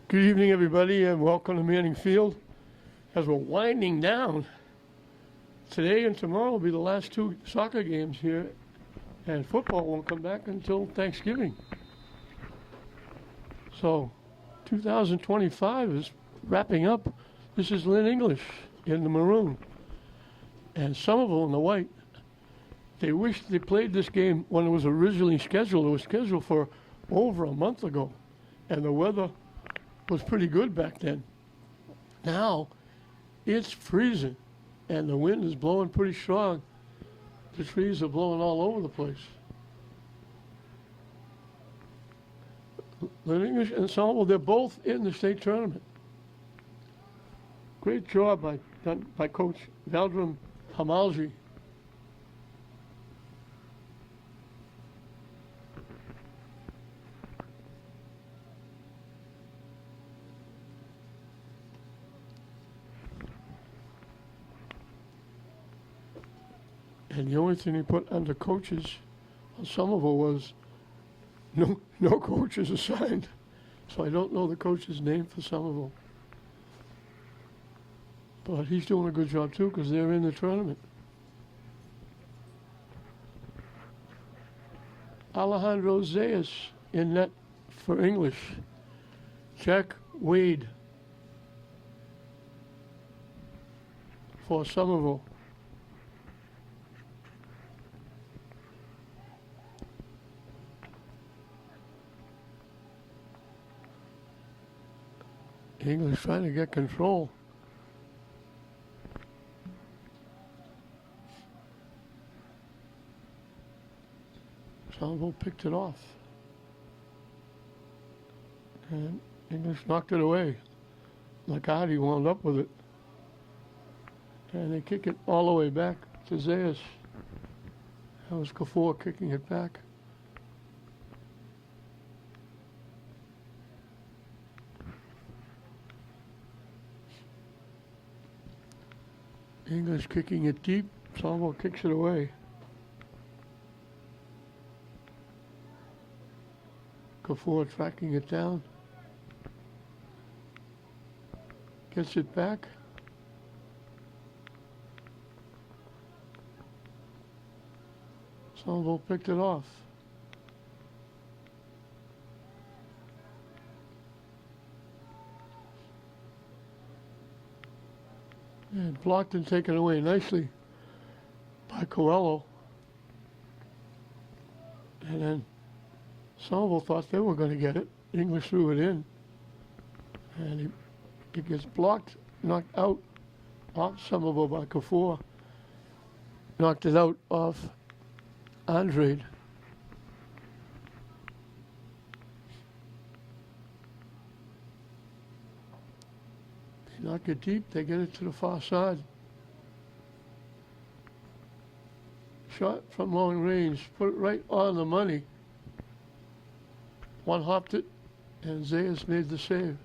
Good evening, everybody, and welcome to Manning Field. As we're winding down, today and tomorrow will be the last two soccer games here, and football won't come back until Thanksgiving. So, 2025 is wrapping up. This is Lynn English in the maroon, and Somerville in the white. They wish they played this game when it was originally scheduled. It was scheduled for over a month ago, and the weather was pretty good back then. Now, it's freezing, and the wind is blowing pretty strong. The trees are blowing all over the place. Lynn English and Somerville, they're both in the state tournament. Great job done by Coach Valdram Hamalji. And the only thing they put under coaches on Somerville was no coaches assigned. So I don't know the coach's name for Somerville. But he's doing a good job too because they're in the tournament. Alejandro Zayas in net for English. Jack Wade for Somerville. English trying to get control. Somerville picked it off. And English knocked it away. McCarty wound up with it. And they kick it all the way back to Zayas. That was Kafour kicking it back. English kicking it deep. Somerville kicks it away. Kafour tracking it down. Gets it back. Somerville picked it off. And blocked and taken away nicely by Coelho. And then Somerville thought they were going to get it. English threw it in. And it gets blocked, knocked out off Somerville by Kafour. Knocked it out off Andrade. Knock it deep, they get it to the far side. Shot from long range, put it right on the money. One hopped it, and Zayas made the save.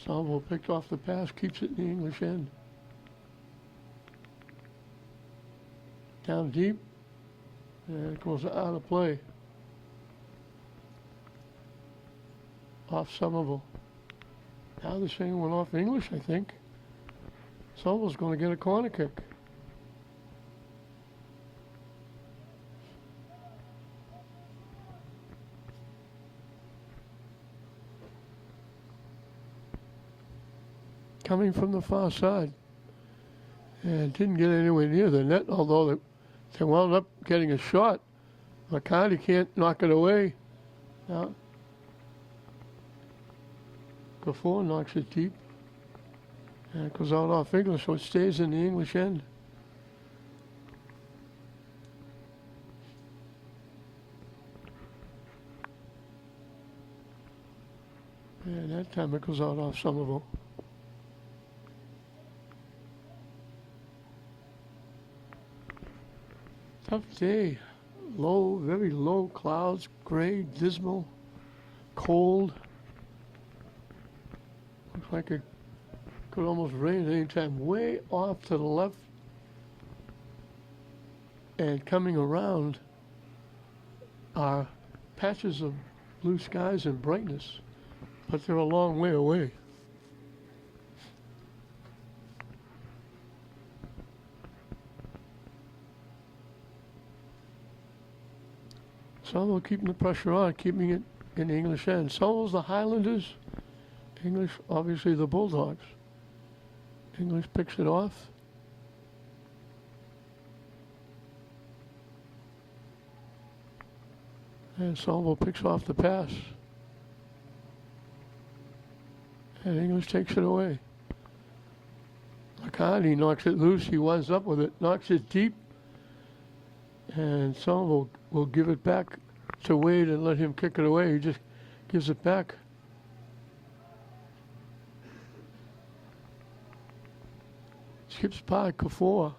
Somerville picked off the pass, keeps it in the English end. Down deep, and it goes out of play. Off Somerville. Now they're saying it went off English, I think. Somerville's going to get a corner kick. Coming from the far side. And didn't get anywhere near the net, although they wound up getting a shot. McCarty can't knock it away. Now, Kafour knocks it deep. And it goes out off English, so it stays in the English end. And that time it goes out off Somerville. Tough day. Low, very low clouds, gray, dismal, cold. Looks like it could almost rain at any time. Way off to the left and coming around are patches of blue skies and brightness, but they're a long way away. Somerville keeping the pressure on, keeping it in the English end. Somerville's the Highlanders, English obviously the Bulldogs. English picks it off. And Somerville picks off the pass. And English takes it away. McCartney knocks it loose. He winds up with it, knocks it deep. And Somerville will give it back to Wade and let him kick it away. He just gives it back. Skips by Kafour.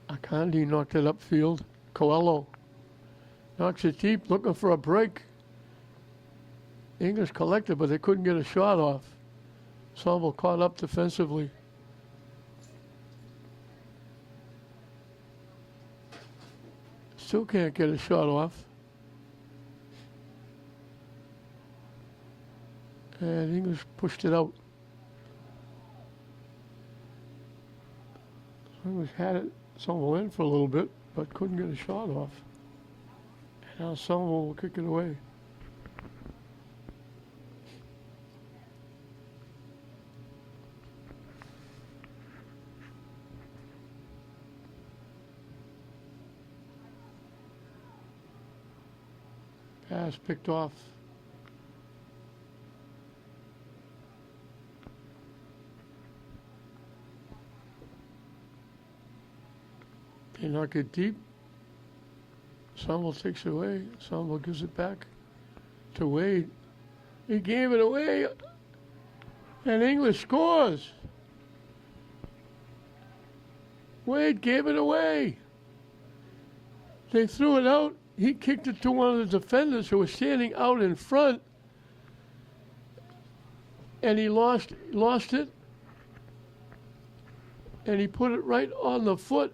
Akandi knocked it upfield. Coelho knocks it deep, looking for a break. English collected, but they couldn't get a shot off. Somerville caught up defensively. Still can't get a shot off. And English pushed it out. English had it, Somerville in for a little bit, but couldn't get a shot off. And now Somerville will kick it away. Pass picked off. They knock it deep. Somerville takes it away. Somerville gives it back to Wade. He gave it away, and English scores. Wade gave it away. They threw it out. He kicked it to one of the defenders who was standing out in front, and he lost it, and he put it right on the foot.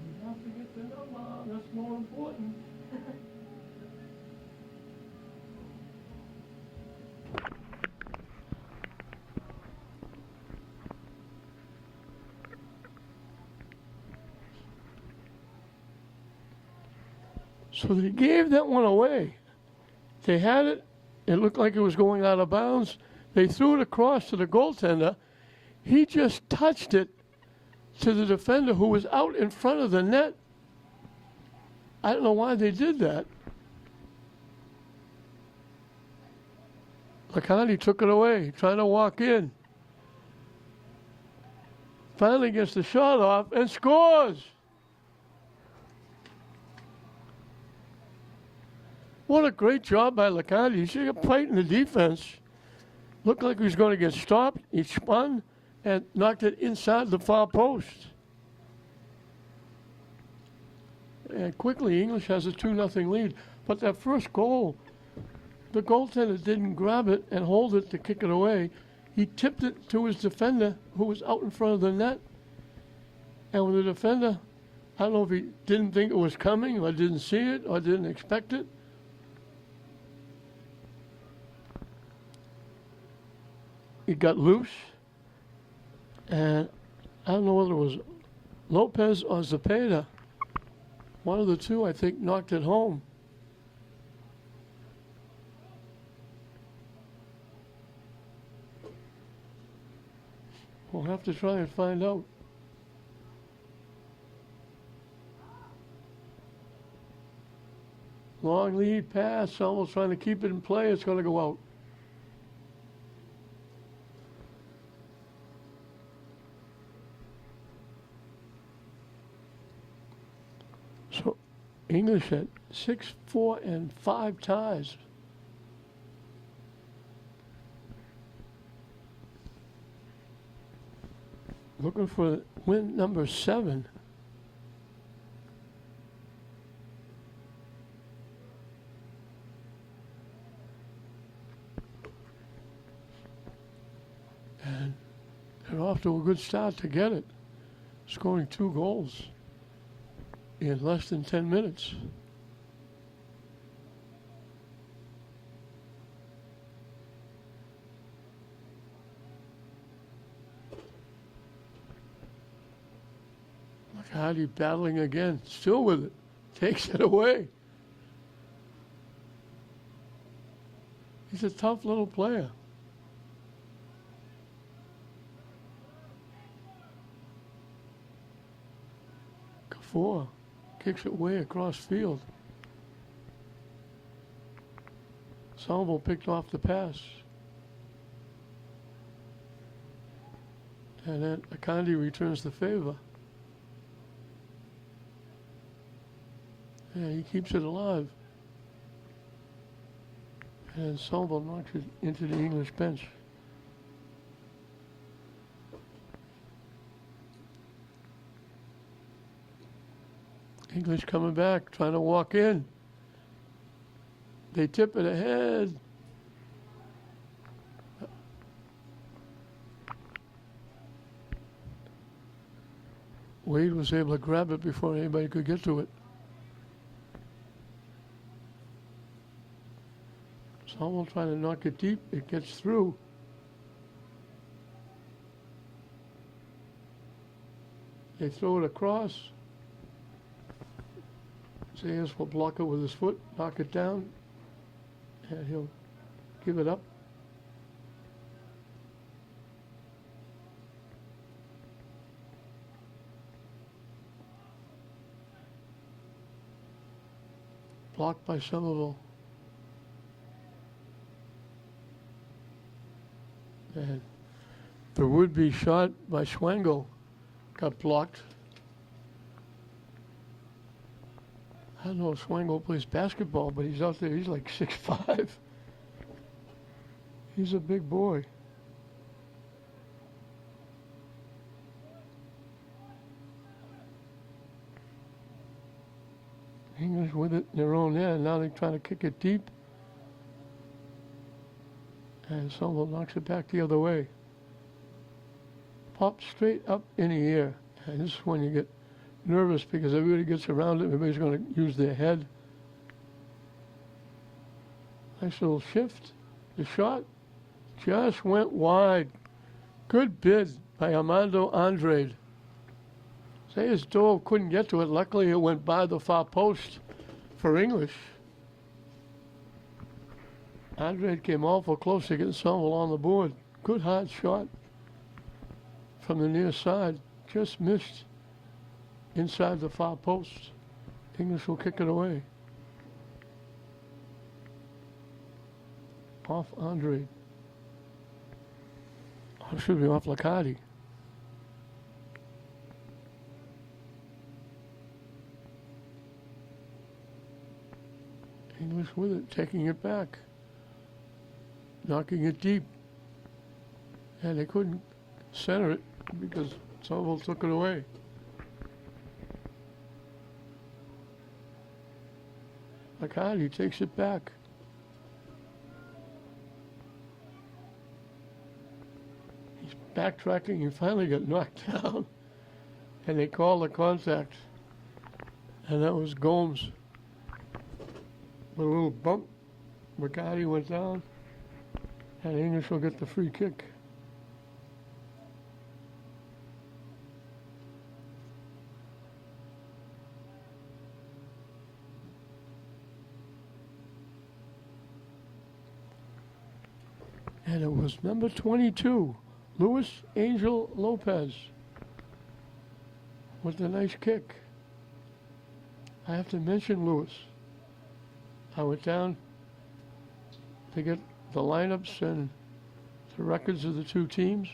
You have to get the number, that's more important. So they gave that one away. They had it. It looked like it was going out of bounds. They threw it across to the goaltender. He just touched it to the defender who was out in front of the net. I don't know why they did that. Lacanti took it away, trying to walk in. Finally gets the shot off and scores. What a great job by Lacanti. He should have played in the defense. Looked like he was going to get stopped. He spun and knocked it inside the far post. And quickly, English has a 2-0 lead. But that first goal, the goaltender didn't grab it and hold it to kick it away. He tipped it to his defender, who was out in front of the net. And when the defender, I don't know if he didn't think it was coming, or didn't see it, or didn't expect it, it got loose. And I don't know whether it was Lopez or Zepeda. One of the two, I think, knocked it home. We'll have to try and find out. Long lead pass, almost trying to keep it in play. It's going to go out. So English at 6-4 and 5 ties. looking for win number 7. And they're off to a good start to get it, scoring 2 goals in less than 10 minutes. McCarty battling again, still with it, takes it away. He's a tough little player. Kafour kicks it way across field. Somerville picked off the pass. And then Akandi returns the favor. Yeah, he keeps it alive. And Somerville knocks it into the English bench. English coming back, trying to walk in. They tip it ahead. Wade was able to grab it before anybody could get to it. Somerville trying to knock it deep. It gets through. They throw it across. Zayas will block it with his foot, knock it down, and he'll give it up. Blocked by Somerville. And the would-be shot by Schwengel got blocked. I don't know if Schwengel plays basketball, but he's out there. He's like 6'5". He's a big boy. English with it in their own end. Now they're trying to kick it deep. And Somerville knocks it back the other way. Pops straight up in the air. And this is when you get nervous because everybody gets around it. Everybody's going to use their head. Nice little shift. The shot just went wide. Good bid by Armando Andrade. Zayas Dole couldn't get to it. Luckily, it went by the far post for English. Andrade came awful close to getting Somerville on the board. Good hard shot from the near side. Just missed inside the far post. English will kick it away. Off Andrade. Oh, should be off Liccardi. English with it, taking it back. Knocking it deep. And they couldn't center it because Somerville took it away. Liccardi takes it back. He's backtracking. He finally got knocked down. And they call the contact. And that was Gomes. With a little bump. Liccardi went down. And English will get the free kick. And it was number 22, Luis Angel Lopez, with a nice kick. I have to mention Luis. I went down to get the lineups and the records of the two teams.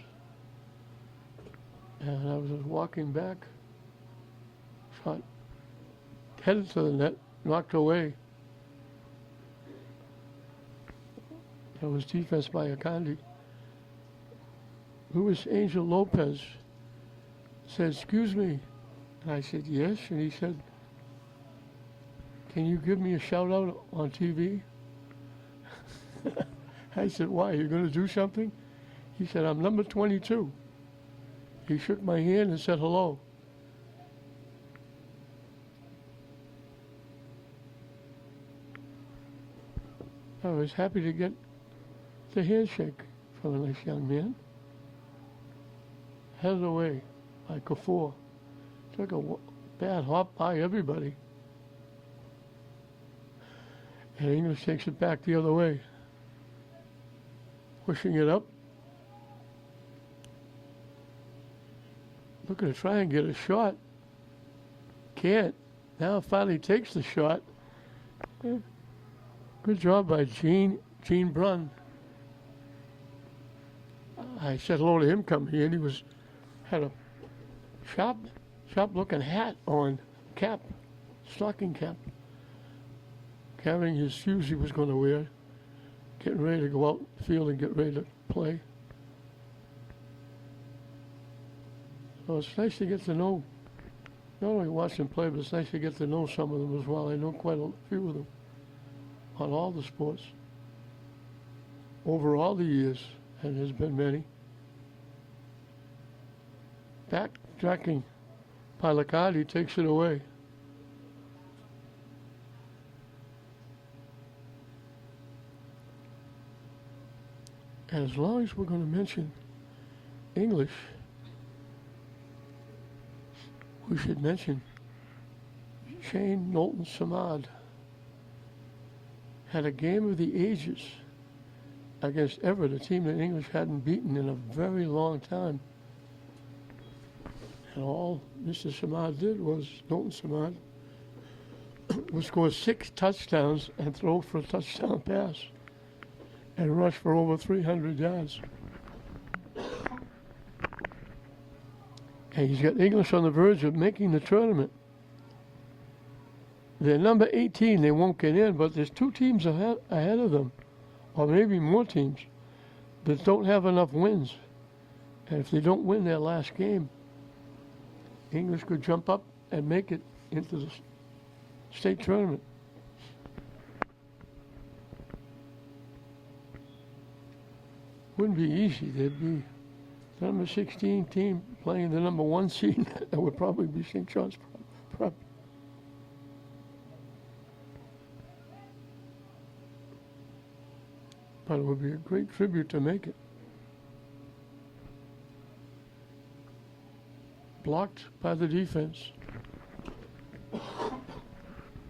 And I was walking back, shot headed to the net, knocked away. That was defense by Akandi. Luis Angel Lopez said, "Excuse me." And I said, "Yes." And he said, "Can you give me a shout out on TV?" I said, "Why, you're going to do something?" He said, "I'm number 22. He shook my hand and said hello. I was happy to get the handshake from a nice young man. Headed away by Kafur. Took a bad hop by everybody. And English takes it back the other way. Pushing it up. Looking to try and get a shot. Can't. Now finally takes the shot. Yeah. Good job by Gene Brunn. I said hello to him coming in. He had a sharp looking hat on, cap, stocking cap, carrying his shoes he was going to wear, getting ready to go out in the field and get ready to play. So it's nice to get to know, not only watch them play, but it's nice to get to know some of them as well. I know quite a few of them on all the sports over all the years, and there's been many. Backtracking, Palacardi takes it away. And as long as we're going to mention English, we should mention Shane Knowlton Samad had a game of the ages against Everett, a team that English hadn't beaten in a very long time. And all Mr. Samad did was, Knowlton Samad, would score 6 touchdowns and throw for a touchdown pass and rush for over 300 yards. And he's got English on the verge of making the tournament. They're number 18, they won't get in, but there's 2 teams ahead of them, or maybe more teams, that don't have enough wins. And if they don't win their last game, English could jump up and make it into the state tournament. Wouldn't be easy. There'd be the number 16 team playing the number 1 seed. That would probably be St. John's Prep. But it would be a great tribute to make it. Blocked by the defense.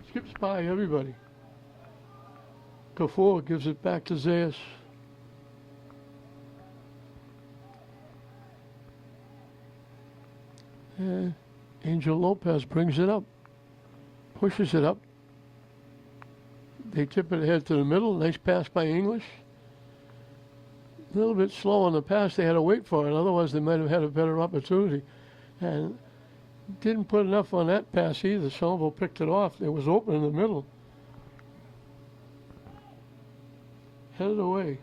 Skips by everybody. Kafur gives it back to Zayas. And Angel Lopez brings it up. Pushes it up. They tip it ahead to the middle. Nice pass by English. A little bit slow on the pass. They had to wait for it. Otherwise, they might have had a better opportunity. And didn't put enough on that pass either. Somerville picked it off. It was open in the middle. Headed away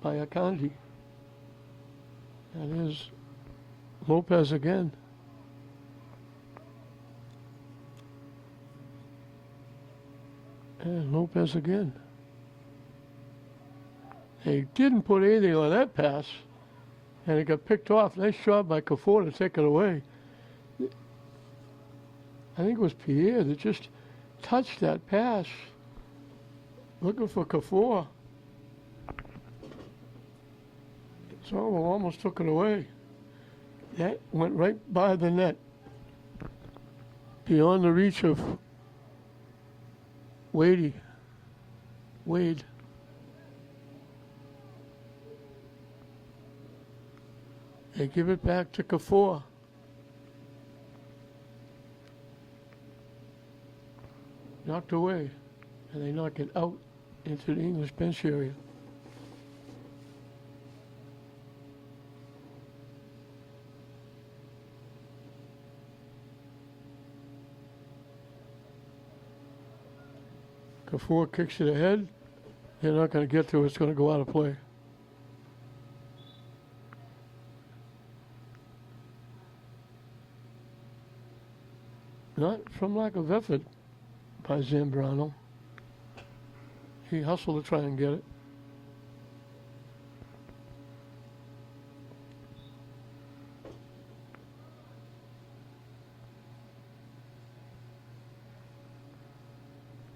by Akanji. And here's Lopez again. And Lopez again. They didn't put anything on that pass, and it got picked off. Nice job by Kafur to take it away. I think it was Pierre that just touched that pass, looking for Kafur. Somerville almost took it away. That went right by the net, beyond the reach of Wade. They give it back to Kafur. Knocked away, and they knock it out into the English bench area. Kafur kicks it ahead. They're not going to get to it. It's going to go out of play. not from lack of effort by Zambrano. He hustled to try and get it.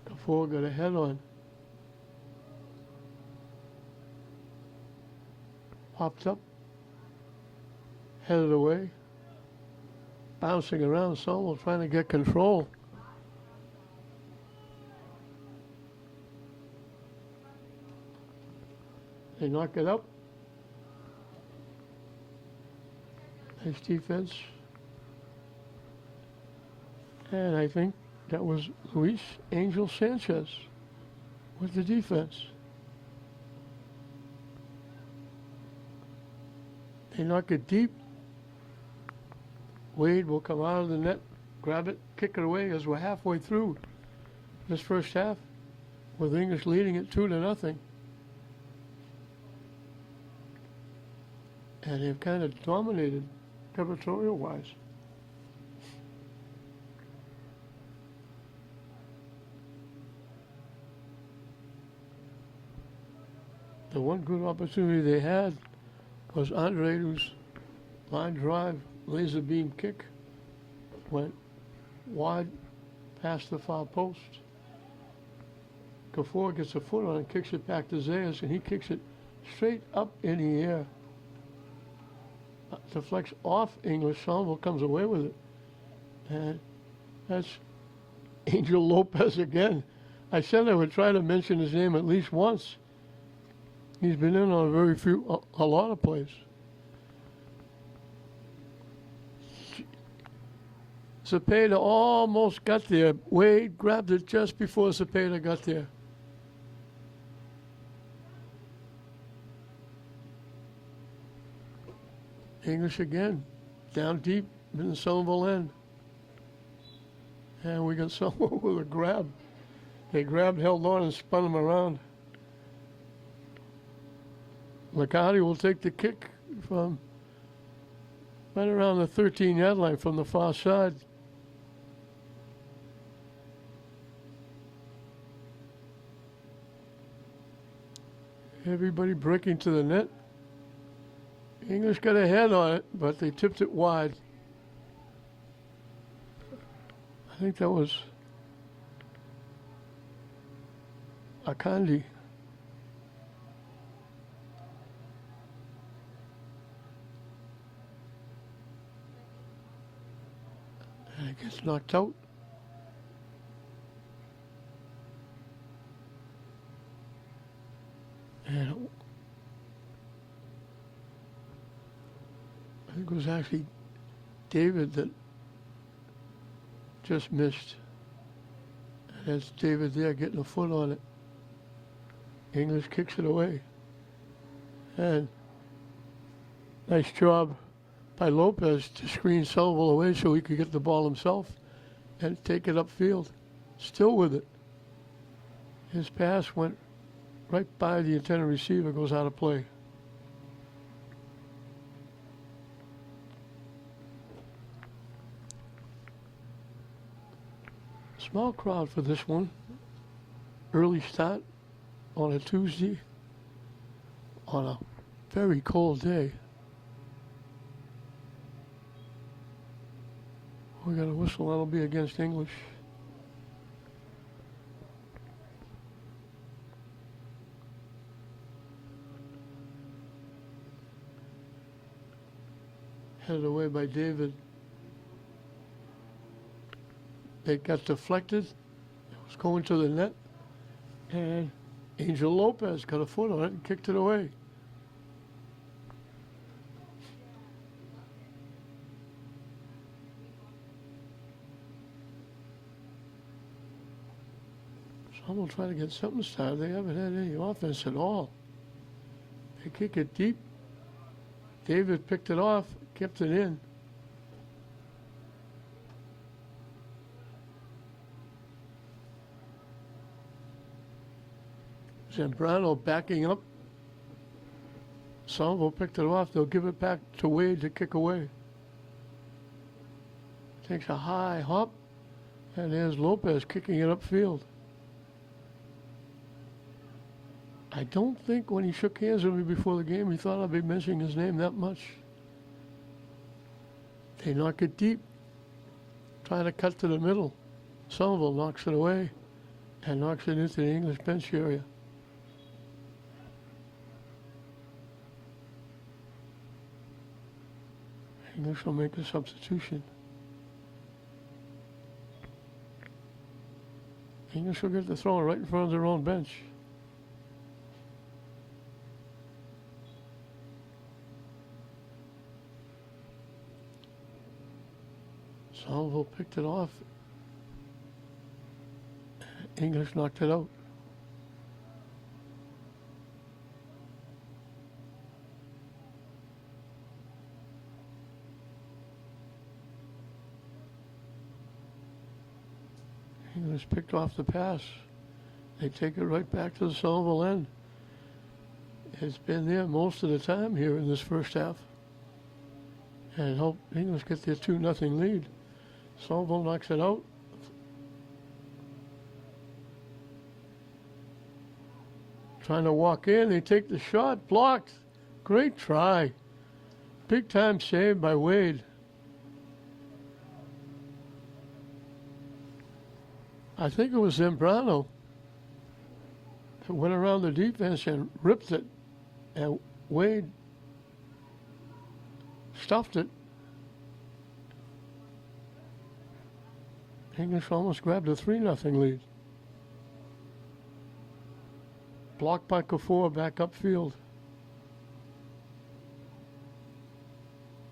Gafour got a head on. Popped up. Headed away. Bouncing around, Somerville trying to get control. They knock it up. Nice defense. And I think that was Luis Angel Sanchez with the defense. They knock it deep. Wade will come out of the net, grab it, kick it away as we're halfway through this first half, with English leading it 2-0. And they've kind of dominated territorial-wise. The one good opportunity they had was Andre's line drive, laser beam kick, went wide past the far post. Gafour gets a foot on it, kicks it back to Zayas, and he kicks it straight up in the air. Deflects off English. Somerville comes away with it. And that's Angel Lopez again. I said I would try to mention his name at least once. He's been in on a lot of plays. Cepeda almost got there. Wade grabbed it just before Cepeda got there. English again, down deep in the Somerville end. And we got someone with a grab. They grabbed, held on, and spun him around. McCarty will take the kick from right around the 13-yard line from the far side. Everybody breaking to the net. English got a head on it, but they tipped it wide. I think that was Akandi. And it gets knocked out. And I think it was actually David that just missed. And that's David there getting a foot on it. English kicks it away. And nice job by Lopez to screen Somerville away so he could get the ball himself and take it upfield. Still with it. His pass went right by the intended receiver, goes out of play. Small crowd for this one. Early start on a Tuesday on a very cold day. We got a whistle, that'll be against English. Headed away by David. It got deflected. It was going to the net. And Angel Lopez got a foot on it and kicked it away. Someone trying to get something started. They haven't had any offense at all. They kick it deep. David picked it off, kept it in. Zambrano backing up. Somerville picked it off. They'll give it back to Wade to kick away. Takes a high hop, And there's Lopez kicking it upfield. I don't think when he shook hands with me before the game, he thought I'd be mentioning his name that much. They knock it deep, trying to cut to the middle. Somerville knocks it away and knocks it into the English bench area. English will make a substitution. English will get the throw right in front of their own bench. Somerville picked it off. English knocked it out. English picked off the pass. They take it right back to the Somerville end. It's been there most of the time here in this first half. And help English get their 2-0 lead. Somerville knocks it out. Trying to walk in, they take the shot, blocked. Great try. Big time save by Wade. I think it was Zambrano that went around the defense and ripped it, and Wade stuffed it. English almost grabbed a 3-0 lead. Blocked by Kaffour back upfield.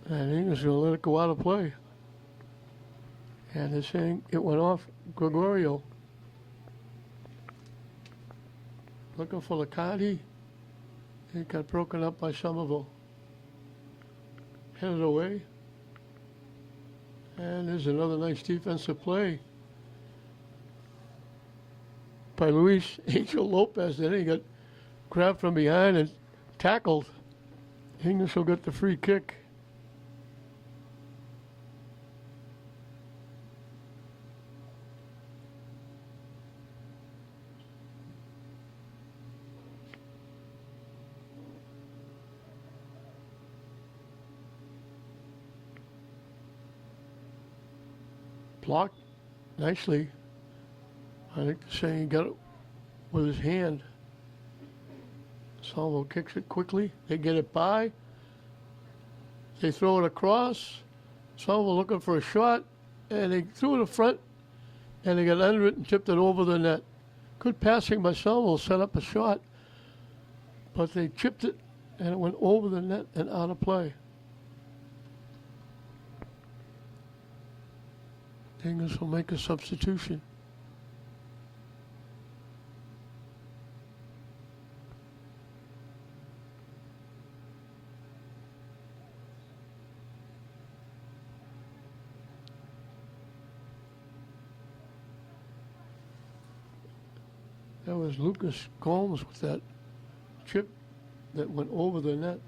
And English is going to let it go out of play. And they're saying it went off Gregorio. Looking for Liccardi. It got broken up by Somerville. Headed away. And there's another nice defensive play by Luis Angel Lopez. Then he got grabbed from behind and tackled. English will get the free kick. Blocked nicely. I think the saying he got it with his hand. Somerville kicks it quickly. They get it by. They throw it across. Somerville looking for a shot, and they threw it in front, and they got under it and tipped it over the net. Good passing by Somerville, set up a shot, but they chipped it, and it went over the net and out of play. English will make a substitution. That was Lucas Gomes with that chip that went over the net.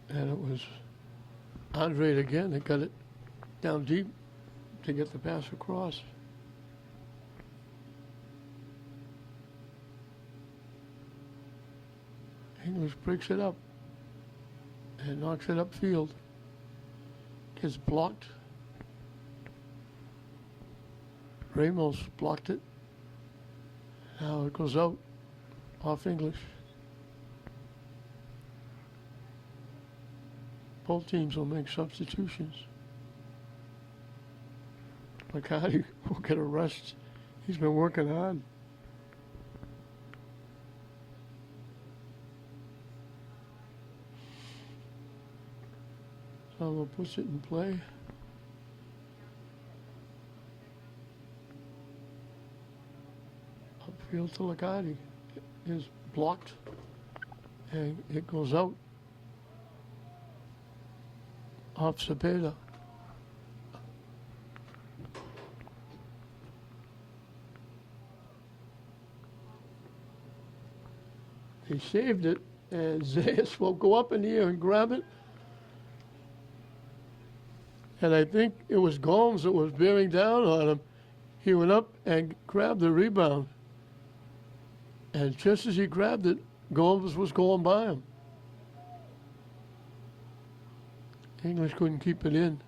And it was Andre again that got it down deep to get the pass across. English breaks it up and knocks it upfield. Gets blocked. Ramos blocked it. Now it goes out off English. Both teams will make substitutions. Liccardi will get a rest. He's been working hard. So puts it in play. Upfield to Liccardi. It is blocked. And it goes out. Off Cepeda. He saved it, and Zayas will go up in the air and grab it. and I think it was Gomes that was bearing down on him. He went up and grabbed the rebound. And just as he grabbed it, Gomes was going by him. English couldn't keep it in.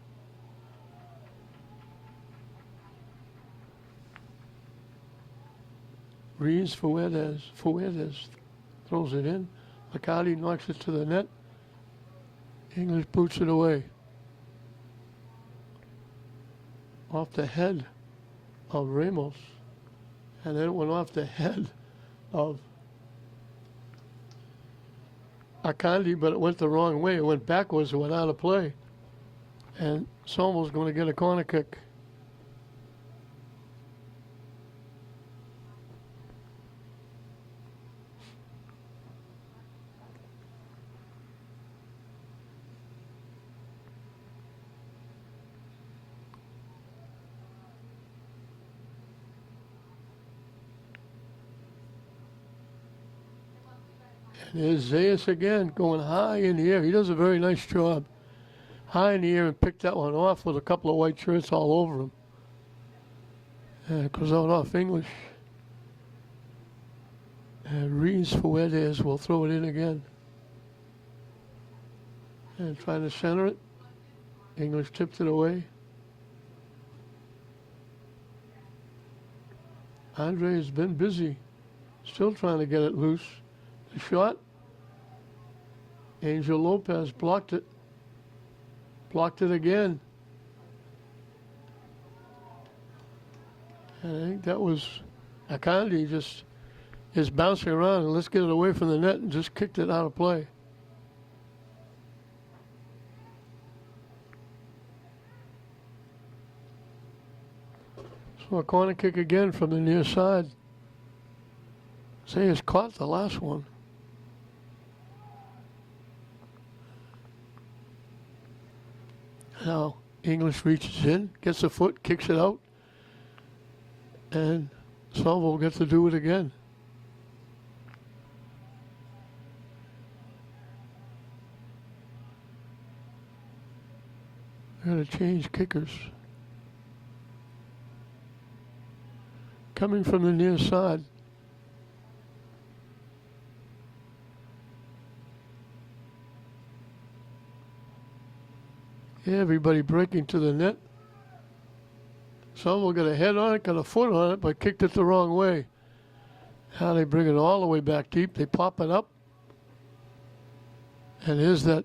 Reeves Fuentes throws it in. McCarty knocks it to the net. English boots it away. Off the head of Ramos. And then it went off the head of Akandi, but it went the wrong way. It went backwards, it went out of play. And Somerville's going to get a corner kick. And there's Zayas again, going high in the air. He does a very nice job. High in the air and picked that one off with a couple of white shirts all over him. And it goes out off English. And Reeves Fuentes will throw it in again. And trying to center it. English tipped it away. Andre has been busy. Still trying to get it loose. The shot. Angel Lopez blocked it. Blocked it again. And I think that was Akandi just is bouncing around and let's get it away from the net and just kicked it out of play. So a corner kick again from the near side. Zayas caught the last one. Now English reaches in, gets a foot, kicks it out, and Somerville gets to do it again. They're going to change kickers. Coming from the near side. Everybody breaking to the net. Somerville got a head on it, got a foot on it, but kicked it the wrong way. Now they bring it all the way back deep. They pop it up. And here's that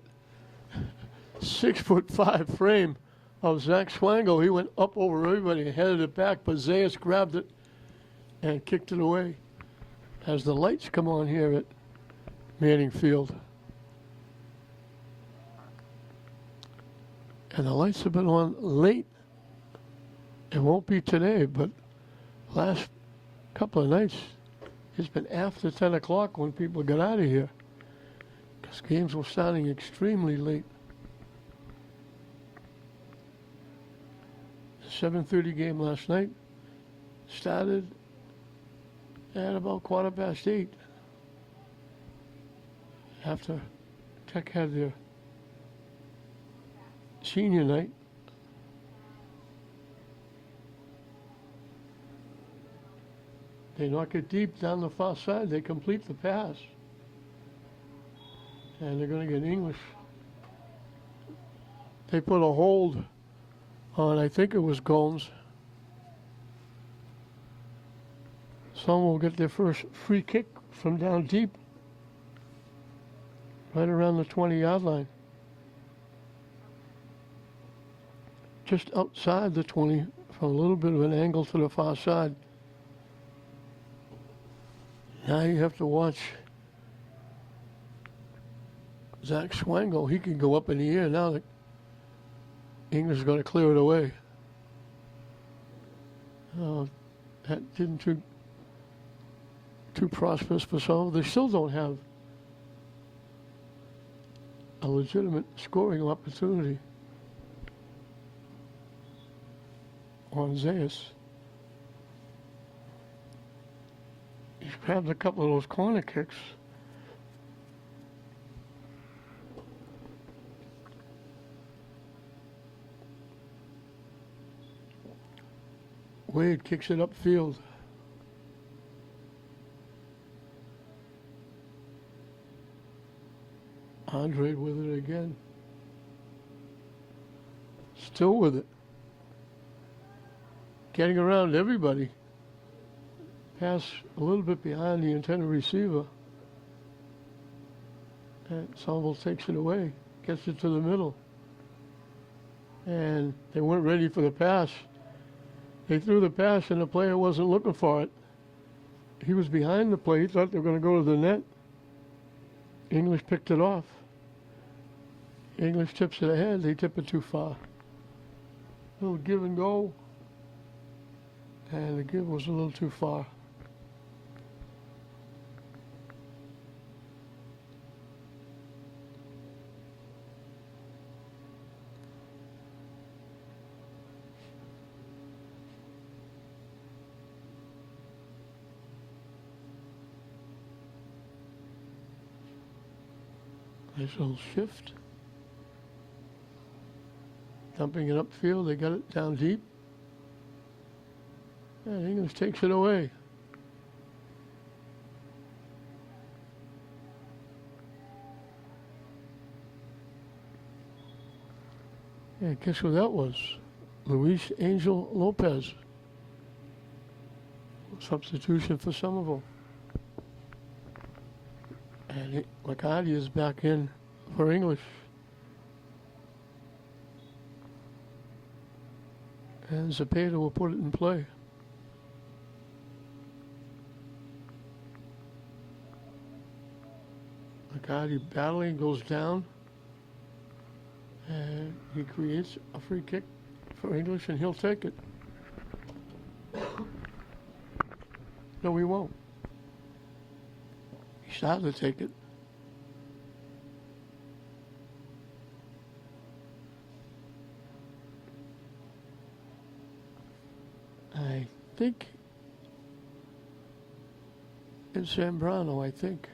6'5" frame of Zach Swango. He went up over everybody and headed it back, but Zayas grabbed it and kicked it away as the lights come on here at Manning Field. And the lights have been on late. It won't be today, but last couple of nights, it's been after 10 o'clock when people got out of here. Because games were starting extremely late. The 7:30 game last night started at about 8:15. After Tech had their senior night. They knock it deep down the far side. They complete the pass. And they're going to get English. They put a hold on, I think it was Gomes. Some will get their first free kick from down deep. Right around the 20-yard line. Just outside the 20 from a little bit of an angle to the far side. Now you have to watch Zach Swango. He can go up in the air now that English is going to clear it away. That didn't too prosperous for some. They still don't have a legitimate scoring opportunity on Zayas. He's grabbed a couple of those corner kicks. Wade kicks it upfield. Andre with it again. Still with it. Getting around everybody. Pass a little bit behind the intended receiver. And Somerville takes it away. Gets it to the middle. And they weren't ready for the pass. They threw the pass and the player wasn't looking for it. He was behind the play. He thought they were going to go to the net. English picked it off. English tips it ahead. They tip it too far. Little give and go. And the give was a little too far. Nice little shift. Dumping it upfield, they got it down deep. And English takes it away. Yeah, guess who that was? Luis Angel Lopez. Substitution for Somerville. And McCarty is back in for English. And Zapata will put it in play. McCarty battling, goes down. And he creates a free kick for English, and he'll take it. No, he won't. He started to take it. I think it's Zambrano, I think.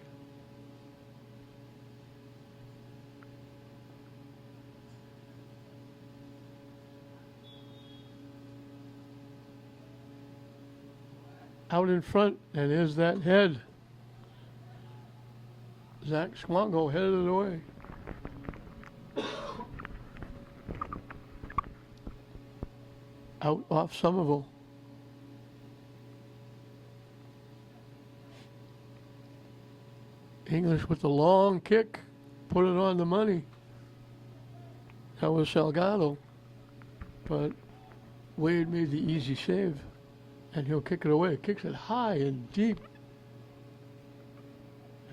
Out in front, and there's that head. Zach Swango headed it away. Out off Somerville. English with the long kick, put it on the money. That was Salgado, but Wade made the easy save, and he'll kick it away. Kicks it high and deep.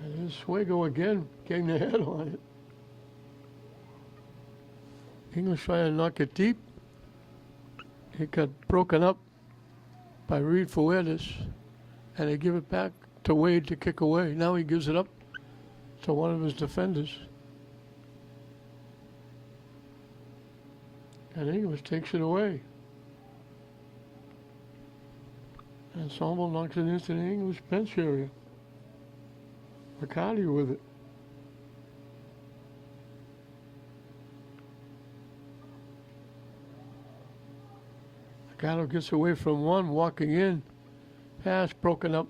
And there's Swago again, getting the head on it. English trying to knock it deep. It got broken up by Reed Fuertes, and they give it back to Wade to kick away. Now he gives it up to one of his defenders. And English takes it away. And Somerville knocks it into the English bench area. McCarty with it. Mercado gets away from one, walking in. Pass broken up.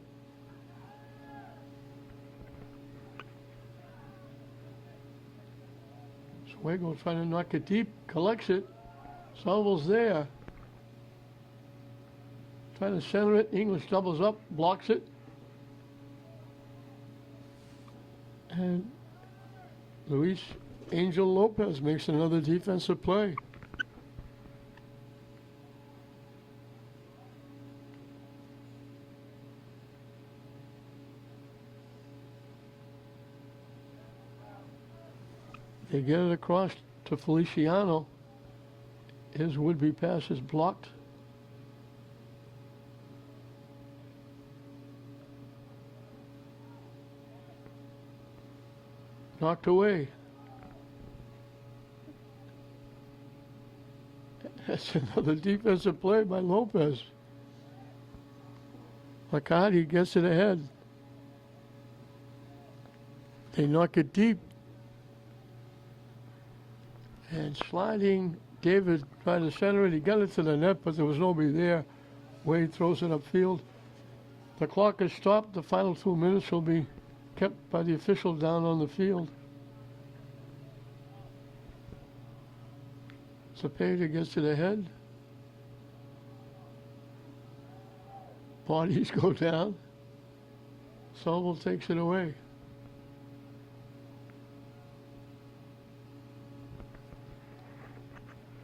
Swago trying to knock it deep, collects it. Somerville's there. Trying to center it. English doubles up, blocks it. And Luis Angel Lopez makes another defensive play. They get it across to Feliciano. His would-be pass is blocked. Knocked away. That's another defensive play by Lopez. McCarty gets it ahead. They knock it deep. And sliding, David tried to center it. He got it to the net, but there was nobody there. Wade throws it upfield. The clock is stopped. The final 2 minutes will be kept by the official down on the field. Cepeda gets it ahead. Bodies go down. Somerville takes it away.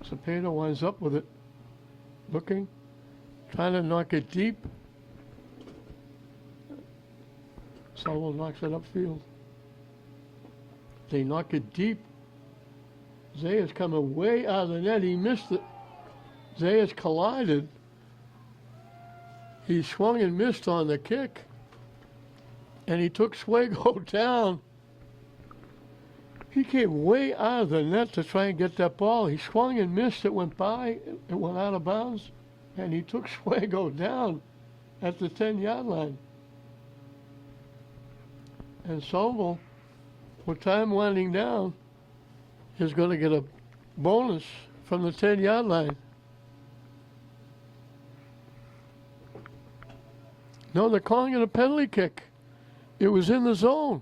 Cepeda winds up with it. Looking. Trying to knock it deep. Somerville knocks it upfield. They knock it deep. Zayas coming way out of the net. He missed it. Zayas collided. He swung and missed on the kick. And he took Swego down. He came way out of the net to try and get that ball. He swung and missed. It went by. It went out of bounds. And he took Swego down at the 10-yard line. And Somerville, with time winding down, is going to get a bonus from the 10-yard line. No, they're calling it a penalty kick. It was in the zone.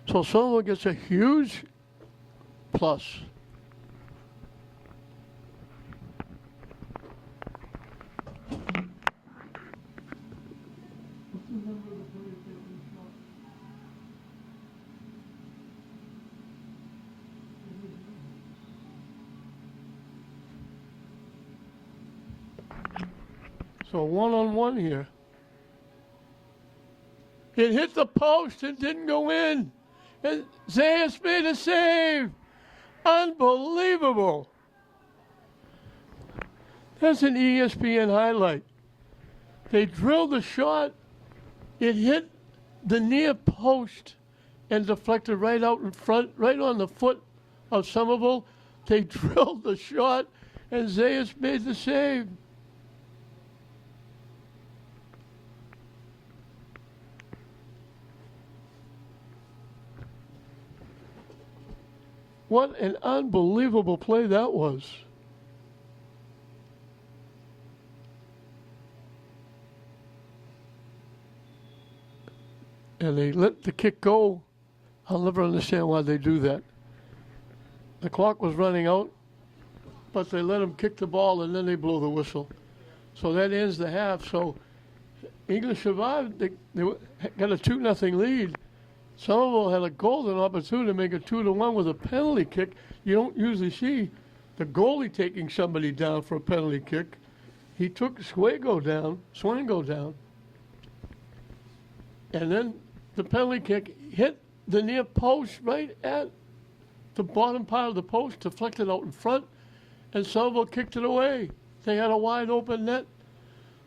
So Somerville gets a huge plus. So one-on-one here. It hit the post and didn't go in. And Zayas made a save. Unbelievable. That's an ESPN highlight. They drilled the shot. It hit the near post and deflected right out in front, right on the foot of Somerville. They drilled the shot and Zayas made the save. What an unbelievable play that was. And they let the kick go. I'll never understand why they do that. The clock was running out, but they let them kick the ball and then they blow the whistle. So that ends the half. So English survived. They got a 2-0 lead. Somerville had a golden opportunity to make it 2-1 with a penalty kick. You don't usually see the goalie taking somebody down for a penalty kick. He took Swango down, and then the penalty kick hit the near post right at the bottom part of the post, deflected out in front, and Somerville kicked it away. They had a wide open net.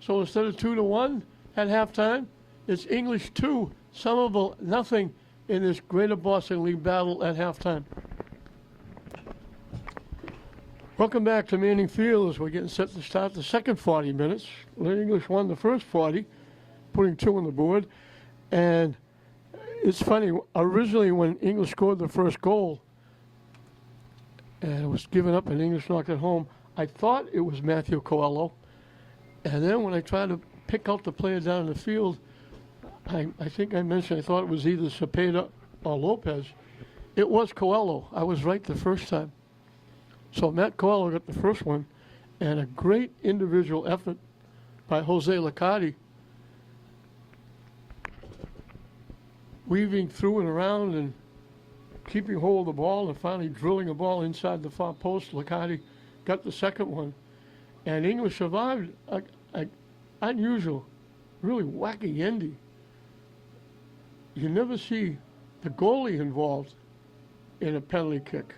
So instead of 2-1 at halftime, it's English 2, Somerville nothing in this Greater Boston League battle at halftime. Welcome back to Manning Field as we're getting set to start the second 40 minutes. Lynn English won the first 40, putting 2 on the board. And it's funny, originally when English scored the first goal, and it was given up and English knocked it home, I thought it was Matthew Coelho. And then when I tried to pick out the player down in the field, I think I mentioned I thought it was either Cepeda or Lopez. It was Coelho. I was right the first time. So Matt Coelho got the first one, and a great individual effort by Jose Liccardi, weaving through and around and keeping hold of the ball and finally drilling a ball inside the far post. Liccardi got the second one. And English survived a unusual, really wacky ending. You never see the goalie involved in a penalty kick.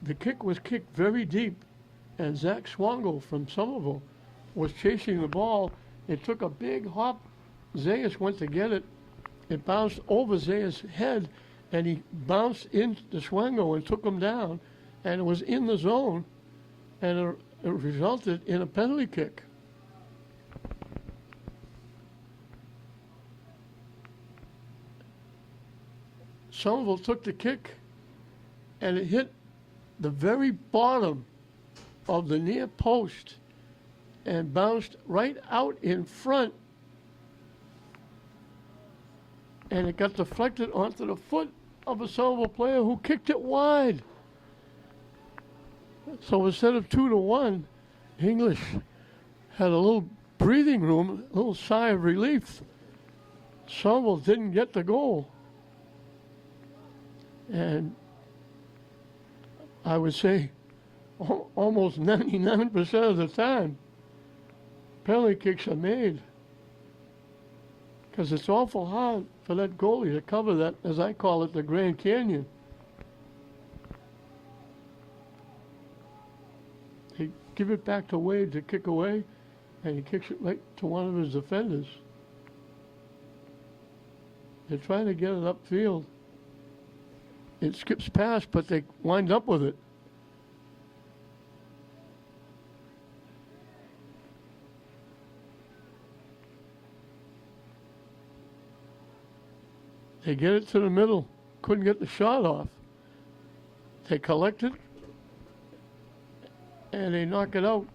The kick was kicked very deep, and Zach Swango from Somerville was chasing the ball. It took a big hop. Zayas went to get it. It bounced over Zayas' head, and he bounced into Swango and took him down, and it was in the zone, and it resulted in a penalty kick. Somerville took the kick, and it hit the very bottom of the near post and bounced right out in front, and it got deflected onto the foot of a Somerville player who kicked it wide. So instead of 2-1, English had a little breathing room, a little sigh of relief. Somerville didn't get the goal. And I would say almost 99% of the time, penalty kicks are made. Because it's awful hard for that goalie to cover that, as I call it, the Grand Canyon. They give it back to Wade to kick away, and he kicks it right to one of his defenders. They're trying to get it upfield. It skips past, but they wind up with it. They get it to the middle, couldn't get the shot off. They collect it, and they knock it out.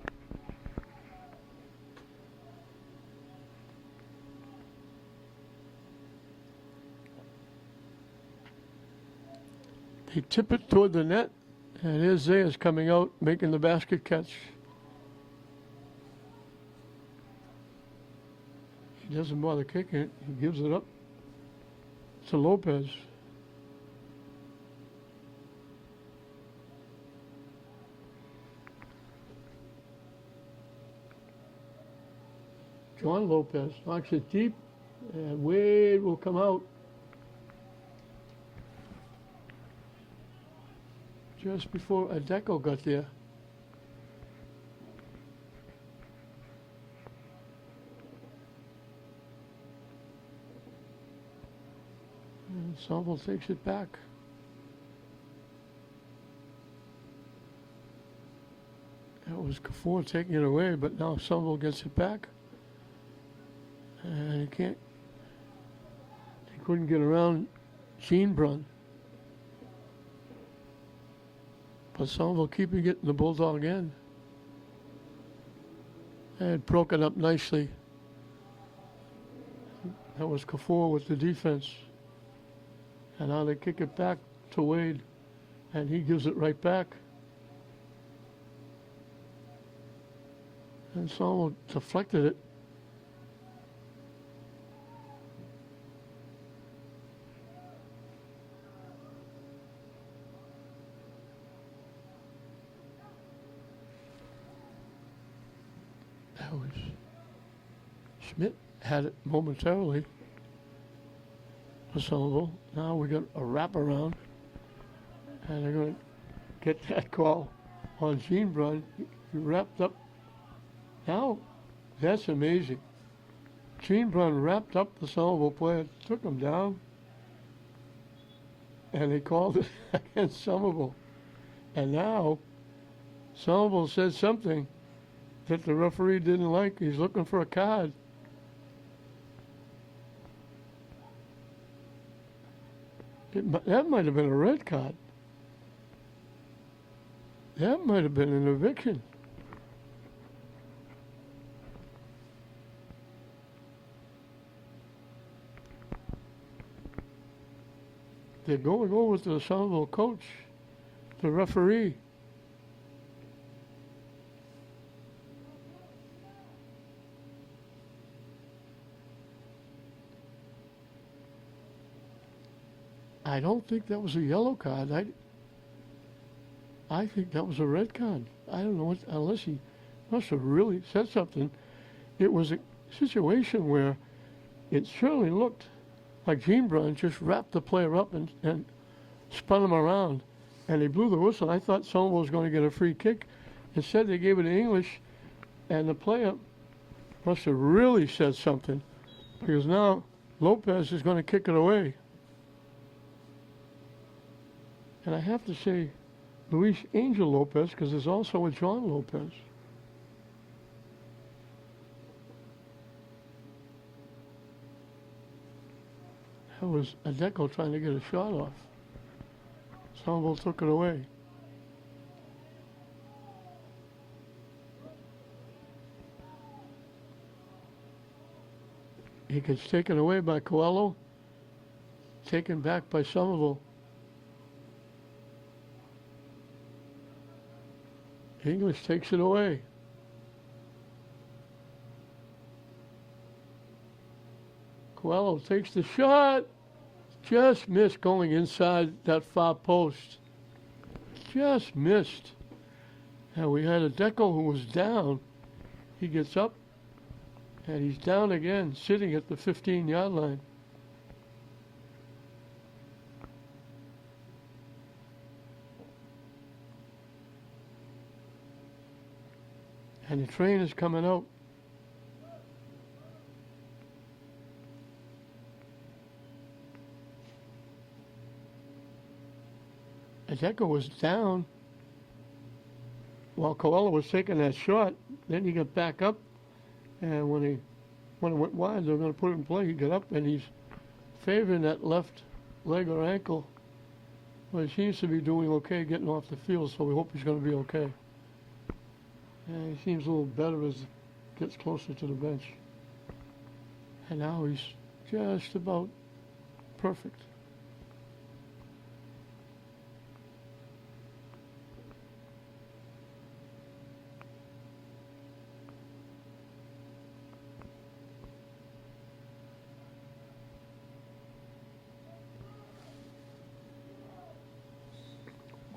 They tip it toward the net, and here's Zayas coming out, making the basket catch. He doesn't bother kicking it, he gives it up to Lopez. John Lopez knocks it deep, and Wade will come out. Just before Adeko got there. And Somerville takes it back. That was Kafour taking it away, but now Somerville gets it back. And they couldn't get around Jeanbrun. But Somerville keeping it in the Bulldog end. They had broken up nicely. That was Kafour with the defense. And now they kick it back to Wade, and he gives it right back. And Somerville deflected it. Schmidt had it momentarily for Somerville. Now we got a wraparound, and they're going to get that call on Jeanbrun. He wrapped up. Now, that's amazing. Jeanbrun wrapped up the Somerville player, took him down, and they called it against Somerville. And now, Somerville said something that the referee didn't like. He's looking for a card. That might have been a red card. That might have been an eviction. They're going over to the Somerville coach, the referee. I don't think that was a yellow card. I think that was a red card. I don't know what, unless he must have really said something. It was a situation where it surely looked like Jeanbrun just wrapped the player up and spun him around, and they blew the whistle. I thought Somerville was going to get a free kick. Instead, they gave it to English, and the player must have really said something, because now Lopez is going to kick it away. And I have to say Luis Angel Lopez, because there's also a John Lopez. That was Adeko trying to get a shot off. Somerville took it away. He gets taken away by Coelho, taken back by Somerville. English takes it away. Coelho takes the shot. Just missed going inside that far post. Just missed. And we had a Deco who was down. He gets up, and he's down again, sitting at the 15-yard line. And the train is coming out. Deco was down while Coelho was taking that shot. Then he got back up, and when it went wide, they were going to put it in play. He got up, and he's favoring that left leg or ankle. But he seems to be doing okay getting off the field, so we hope he's going to be okay. And he seems a little better as he gets closer to the bench. And now he's just about perfect.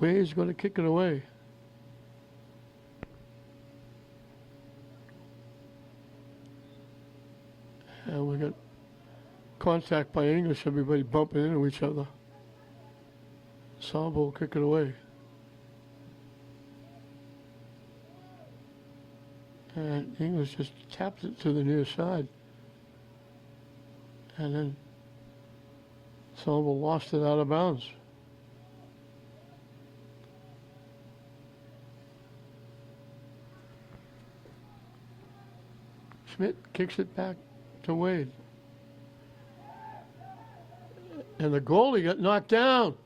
Wade's going to kick it away. And we got contact by English, everybody bumping into each other. Somerville will kick it away. And English just tapped it to the near side. And then Somerville lost it out of bounds. Schmidt kicks it back to Wade. And the goalie got knocked down.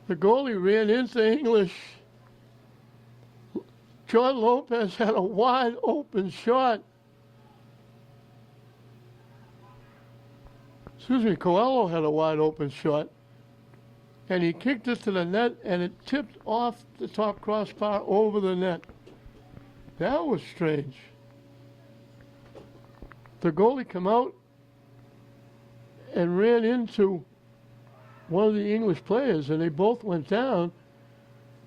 The goalie ran into English. John Lopez had a wide open shot. Coelho had a wide open shot. And he kicked it to the net, and it tipped off the top crossbar over the net. That was strange. The goalie came out and ran into one of the English players, and they both went down.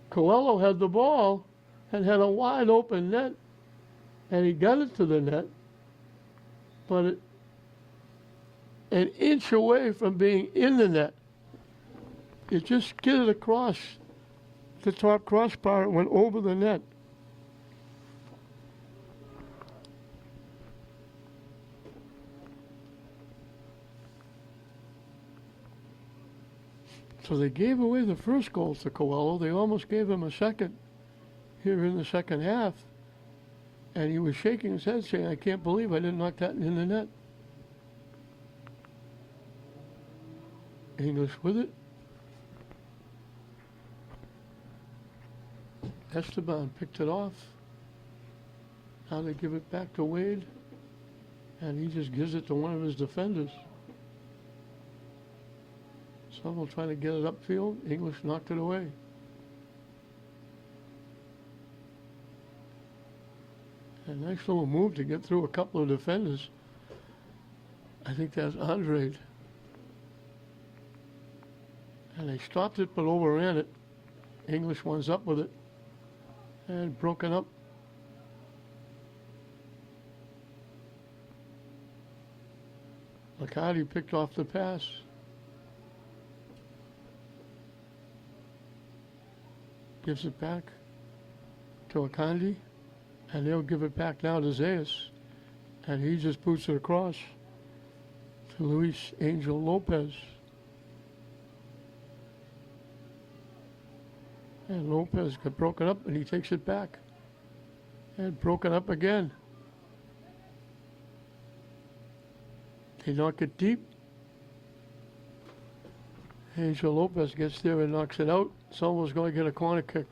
Coelho had the ball and had a wide open net, and he got it to the net, but an inch away from being in the net. It just skidded across the top crossbar and went over the net. So they gave away the first goal to Coelho. They almost gave him a second here in the second half. And he was shaking his head saying, I can't believe I didn't knock that in the net. English with it. Esteban picked it off. Now they give it back to Wade. And he just gives it to one of his defenders. Somerville trying to get it upfield. English knocked it away. A nice little move to get through a couple of defenders. I think that's Andre. And they stopped it but overran it. English one's up with it. And broken up. McCarty picked off the pass. Gives it back to Akandi, and they'll give it back now to Zayas, and he just boots it across to Luis Angel Lopez. And Lopez got broken up, and he takes it back, and broken up again. They knock it deep. Angel Lopez gets there and knocks it out. Somerville's going to get a corner kick.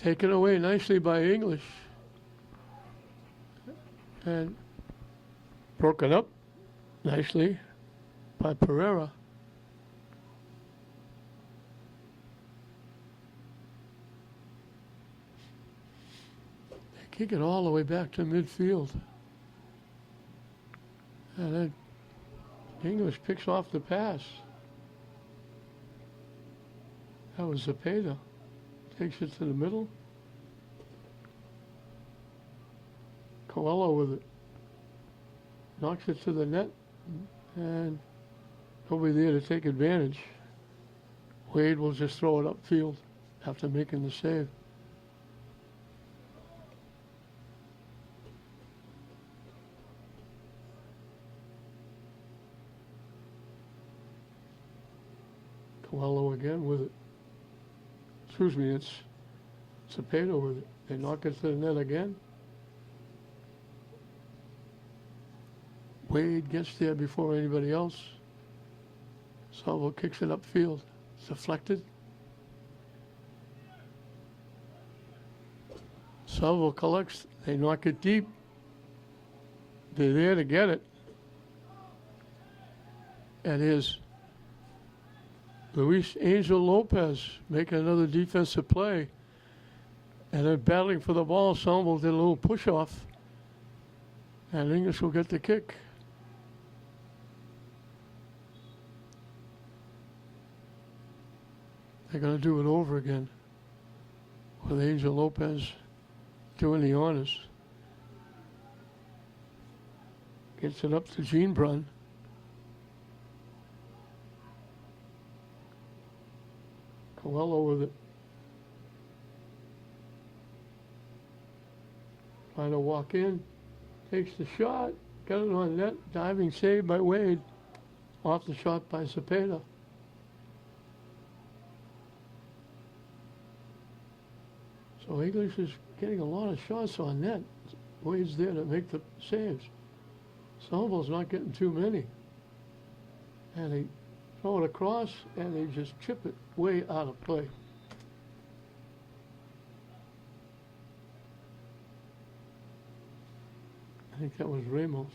Taken away nicely by English. And broken up nicely by Pereira. They kick it all the way back to midfield. And then English picks off the pass. That was Zepeda. Takes it to the middle. Coelho with it. Knocks it to the net. And nobody there to take advantage. Wade will just throw it upfield after making the save. Coelho again with it. Excuse me, it's Zepeda with it. They knock it to the net again. Wade gets there before anybody else. Somerville kicks it upfield. It's deflected. Somerville collects. They knock it deep. They're there to get it. And here's Luis Angel Lopez making another defensive play. And then battling for the ball, Somerville did a little push-off. And English will get the kick. They're going to do it over again with Angel Lopez doing the honors. Gets it up to Jeanbrun. Coelho with it. Trying to walk in. Takes the shot. Got it on net. Diving save by Wade. Off the shot by Zepeda. So English is getting a lot of shots on net. Wade's there to make the saves. Somerville's not getting too many. And they throw it across, and they just chip it way out of play. I think that was Ramos.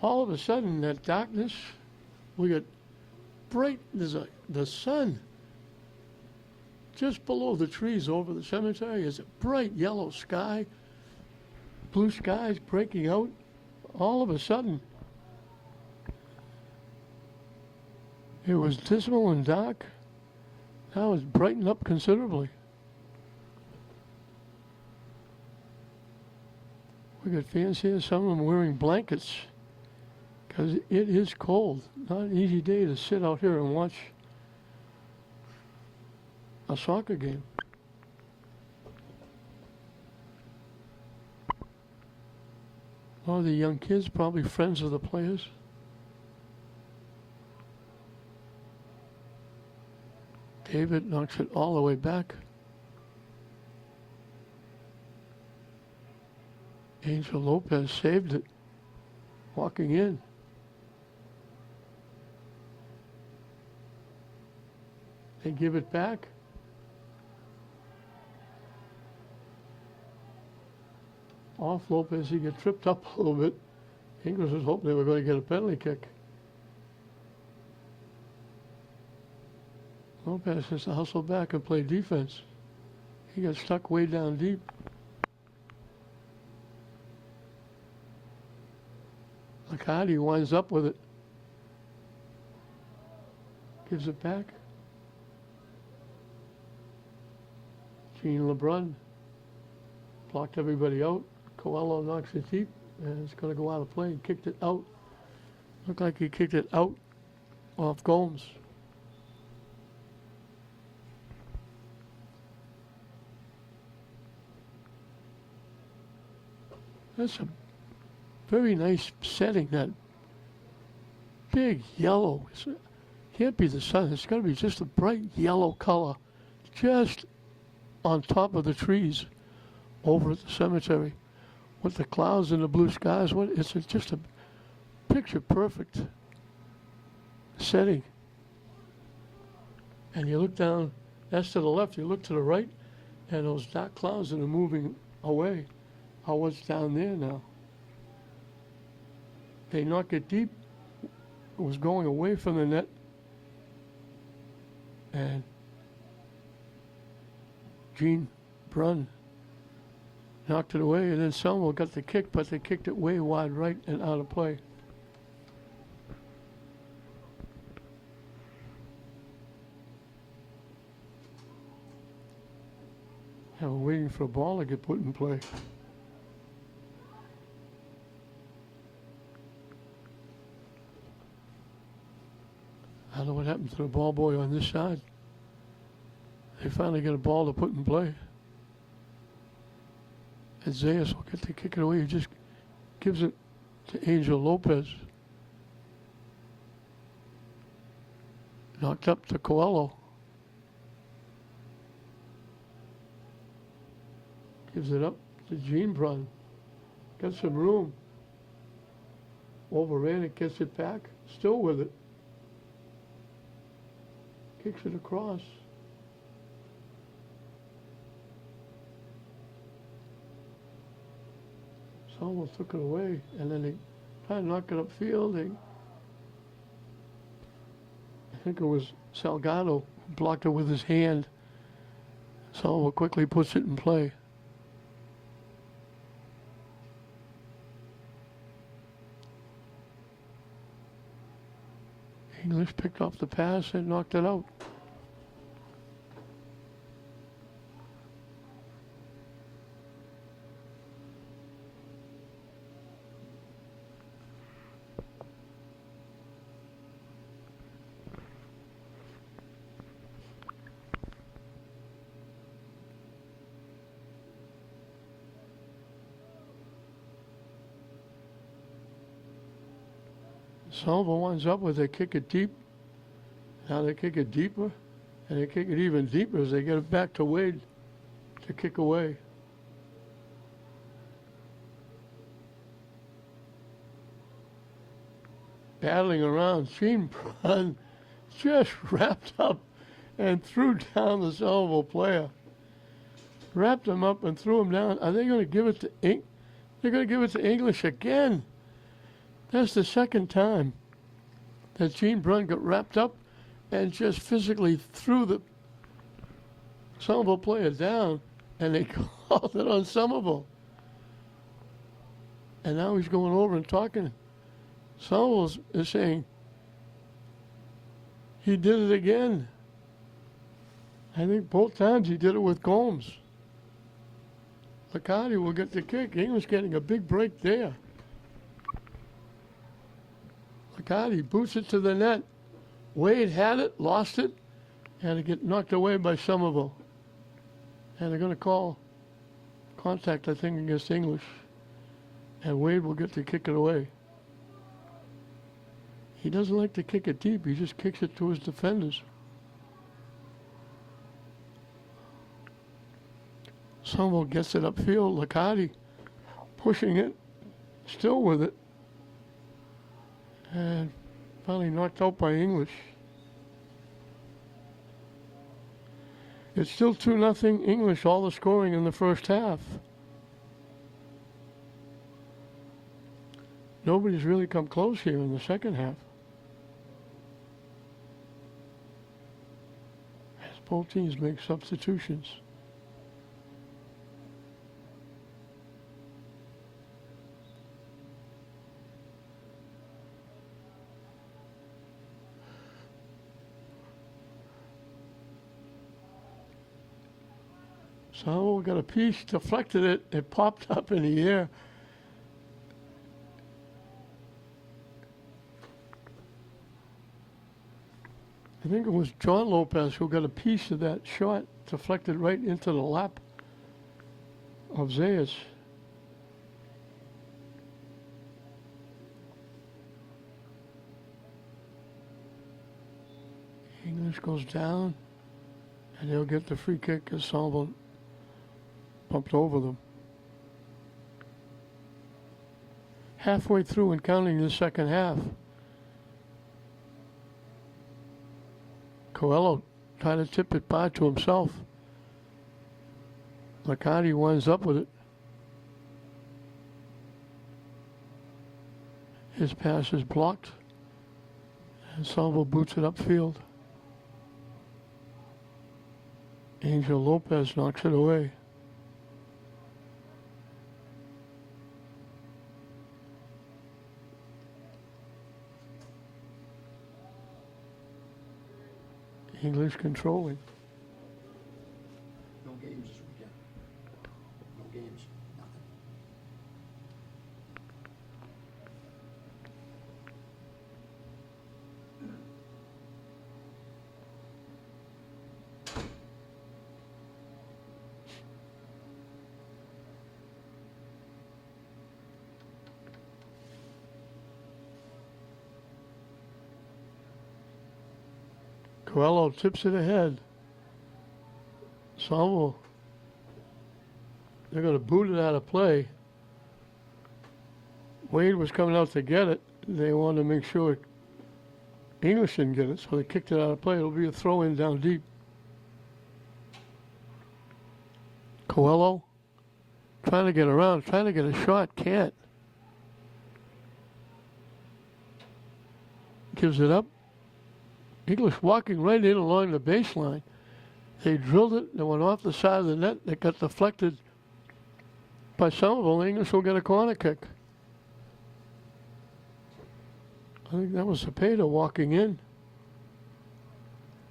All of a sudden, that darkness, we got bright, the sun just below the trees over the cemetery is a bright yellow sky, blue skies breaking out. All of a sudden, it was dismal and dark. Now it's brightened up considerably. We got fans here, some of them wearing blankets, because it is cold. Not an easy day to sit out here and watch a soccer game. All the young kids, probably friends of the players. David knocks it all the way back. Angel Lopez saved it, walking in. They give it back. Off Lopez, he gets tripped up a little bit. English was hoping they were going to get a penalty kick. Lopez has to hustle back and play defense. He got stuck way down deep. Licardi winds up with it. Gives it back. Gene LeBrun blocked everybody out. Coelho knocks it deep, and it's going to go out of play. He kicked it out. Looked like he kicked it out off Gomes. That's a very nice setting, that big yellow. It can't be the sun. It's got to be just a bright yellow color just on top of the trees over at the cemetery with the clouds and the blue skies. It's just a picture perfect setting. And you look down, that's to the left, you look to the right, and those dark clouds that are moving away are what's down there now. They knocked it deep. It was going away from the net. And Gene Brunn knocked it away, and then Somerville got the kick, but they kicked it way wide right and out of play. Now we're waiting for a ball to get put in play. I don't know what happened to the ball boy on this side. They finally get a ball to put in play. And Zayas will get to kick it away. He just gives it to Angel Lopez. Knocked up to Coelho. Gives it up to Gene Brunn. Got some room. Overran it, gets it back. Still with it. Kicks it across. Somerville took it away, and then they tried to knock it upfield. I think it was Salgado who blocked it with his hand. Somerville quickly puts it in play. English picked up the pass and knocked it out. Somerville winds up with they kick it deep. Now they kick it deeper, and they kick it even deeper as they get it back to Wade to kick away. Battling around, Gene Brunn just wrapped up and threw down the Somerville player. Wrapped him up and threw him down. Are they going to give it to They're going to give it to English again. That's the second time that Gene Brunn got wrapped up and just physically threw the Somerville player down, and they called it on Somerville. And now he's going over and talking. Somerville is saying, he did it again. I think both times he did it with Gomes. Licardi will get the kick. English getting a big break there. Licardi boots it to the net. Wade had it, lost it, and it get knocked away by Somerville. And they're going to call contact, I think, against English. And Wade will get to kick it away. He doesn't like to kick it deep. He just kicks it to his defenders. Somerville gets it upfield. Licardi pushing it, still with it. And finally knocked out by English. It's still 2-0 English, all the scoring in the first half. Nobody's really come close here in the second half. As both teams make substitutions. So we got a piece, deflected it, it popped up in the air. I think it was John Lopez who got a piece of that shot, deflected right into the lap of Zayas. English goes down, and they'll get the free kick as Somerville bumped over them. Halfway through and counting the second half. Coelho trying to tip it by to himself. McCarty winds up with it. His pass is blocked, and Somerville boots it upfield. Angel Lopez knocks it away. English controlling. No games this weekend. No games. Nothing. Coelho tips it ahead. Somerville, they're going to boot it out of play. Wade was coming out to get it. They wanted to make sure English didn't get it, so they kicked it out of play. It'll be a throw-in down deep. Coelho trying to get around, trying to get a shot, can't. Gives it up. English walking right in along the baseline. They drilled it. They went off the side of the net. They got deflected by Somerville. English will get a corner kick. I think that was Cepeda walking in.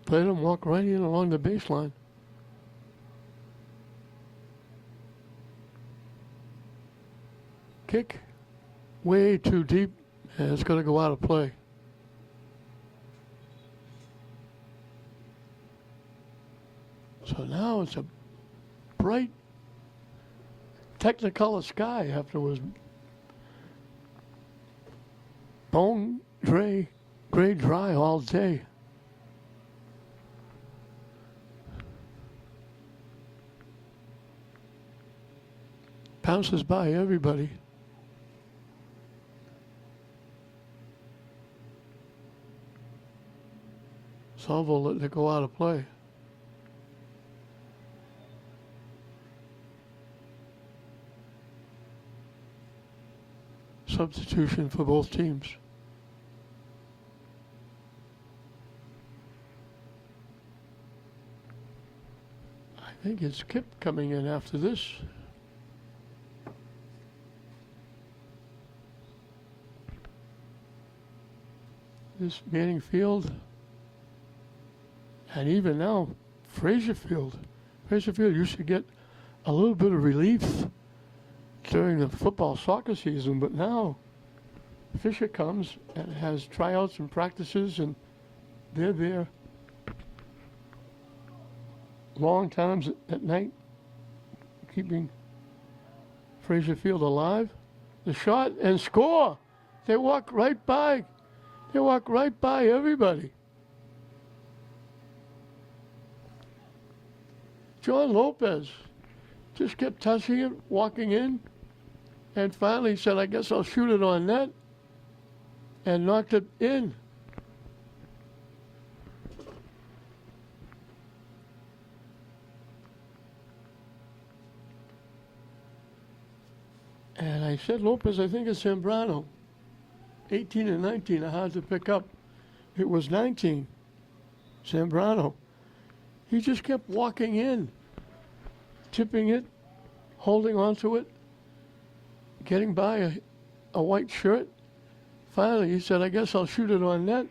Played him walk right in along the baseline. Kick way too deep, and it's going to go out of play. So now it's a bright Technicolor sky after it was bone gray dry all day. Bounces by everybody. Somerville letting it go out of play. Substitution for both teams. I think it's Kip coming in after this. This Manning Field, and even now, Fraser Field. Fraser Field used to get a little bit of relief during the football soccer season, but now Fisher comes and has tryouts and practices, and they're there long times at night, keeping Fraser Field alive. The shot and score. They walk right by. They walk right by everybody. John Lopez just kept touching it, walking in, and finally said, I guess I'll shoot it on net, and knocked it in. And I said, Lopez, I think it's Zambrano. 18 and 19 are hard to pick up. It was 19. Zambrano. He just kept walking in, tipping it, holding onto it, getting by a white shirt. Finally, he said, I guess I'll shoot it on net.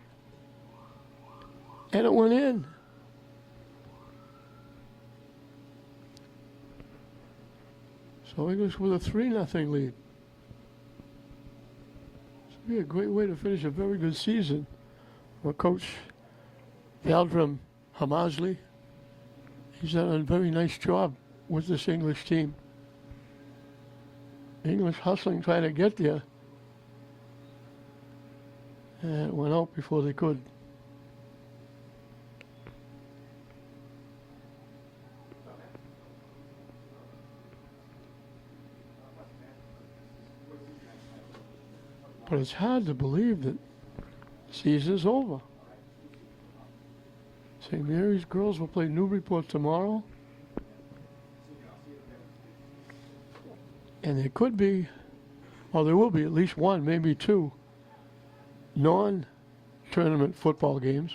And it went in. So English with a 3-0 lead. This would be a great way to finish a very good season for Coach Valdram Hamazli. He's done a very nice job with this English team. English hustling, trying to get there. And it went out before they could. But it's hard to believe that the season's over. St. Mary's girls will play Newburyport tomorrow. And there could be, well, there will be at least one, maybe two, non-tournament football games.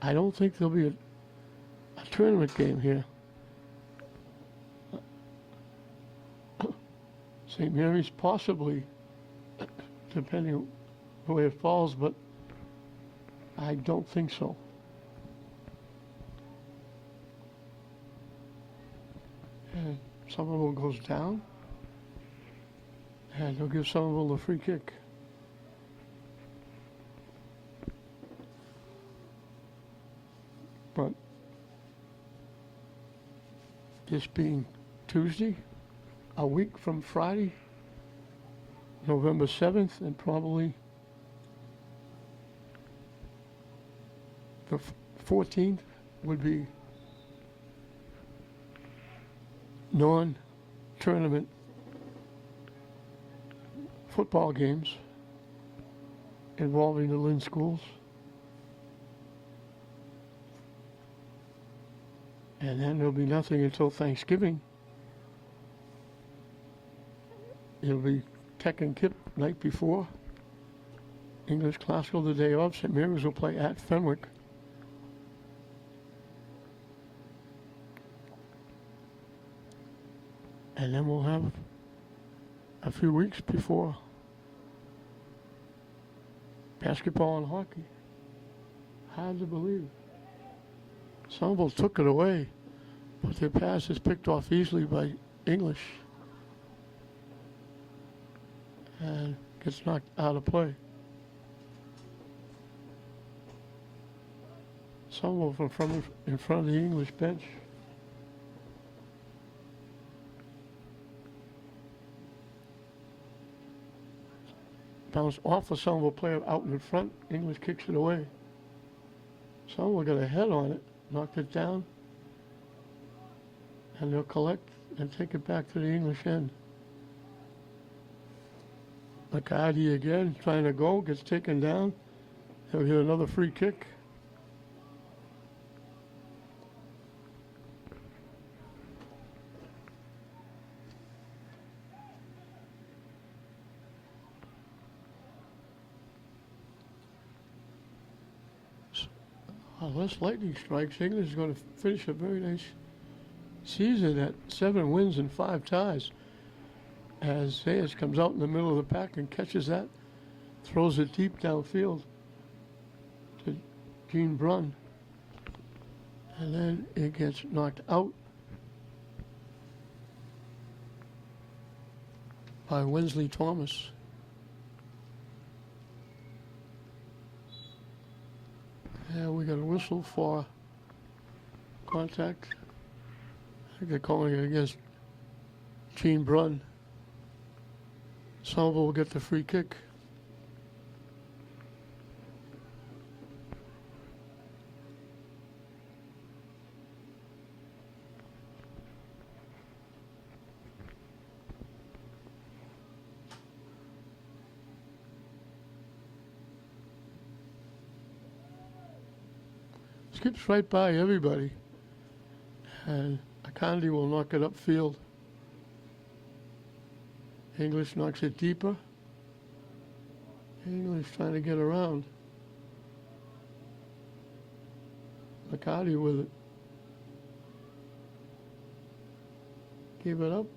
I don't think there'll be a tournament game here. St. Mary's possibly, depending on the way it falls, but I don't think so. And Somerville goes down, and they'll give Somerville the free kick. But this being Tuesday, a week from Friday, November 7th, and probably the 14th would be non-tournament football games involving the Lynn schools. And then there'll be nothing until Thanksgiving. It'll be Tech and Kip night before. English Classical the day of. St. Mary's will play at Fenwick. And then we'll have a few weeks before basketball and hockey. Hard to believe. Somerville took it away, but their pass is picked off easily by English and gets knocked out of play. Somerville in front of the English bench. Bounced off a Somerville player out in front. English kicks it away. Somerville got a head on it, knocked it down, and they'll collect and take it back to the English end. McCarty again, trying to go, gets taken down. He'll get another free kick. Unless lightning strikes, English is going to finish a very nice season at 7 wins and 5 ties. As LEHS comes out in the middle of the pack and catches that, throws it deep downfield to Gene Brunn. And then it gets knocked out by Wensley Thomas. And we got a whistle for contact. I think they're calling it against Gene Brunn. Somerville will get the free kick. Skips right by everybody, and Akandi will knock it upfield. English knocks it deeper. English trying to get around. McCarty with it. Gave it up.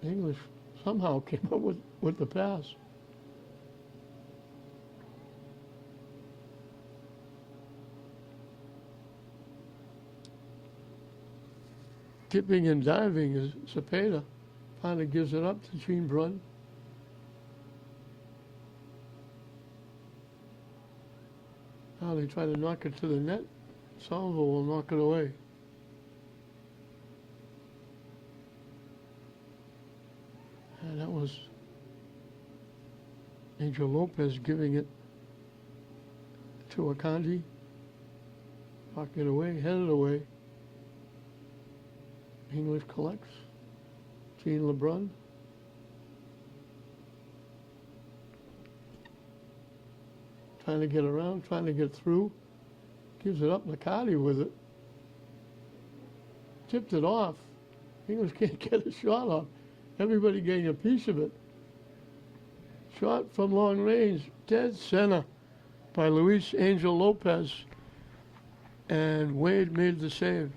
English somehow came up with the pass. Tipping and diving is Cepeda. Finally gives it up to Gene Brunn. Now they try to knock it to the net. Somerville will knock it away. And that was Angel Lopez giving it to Akandi. Knocked it away, headed away. English collects. Gene LeBrun. Trying to get around, trying to get through. Gives it up. McCarty with it. tipped it off. English can't get a shot off. Everybody getting a piece of it. Shot from long range, dead center by Luis Angel Lopez. And Wade made the save.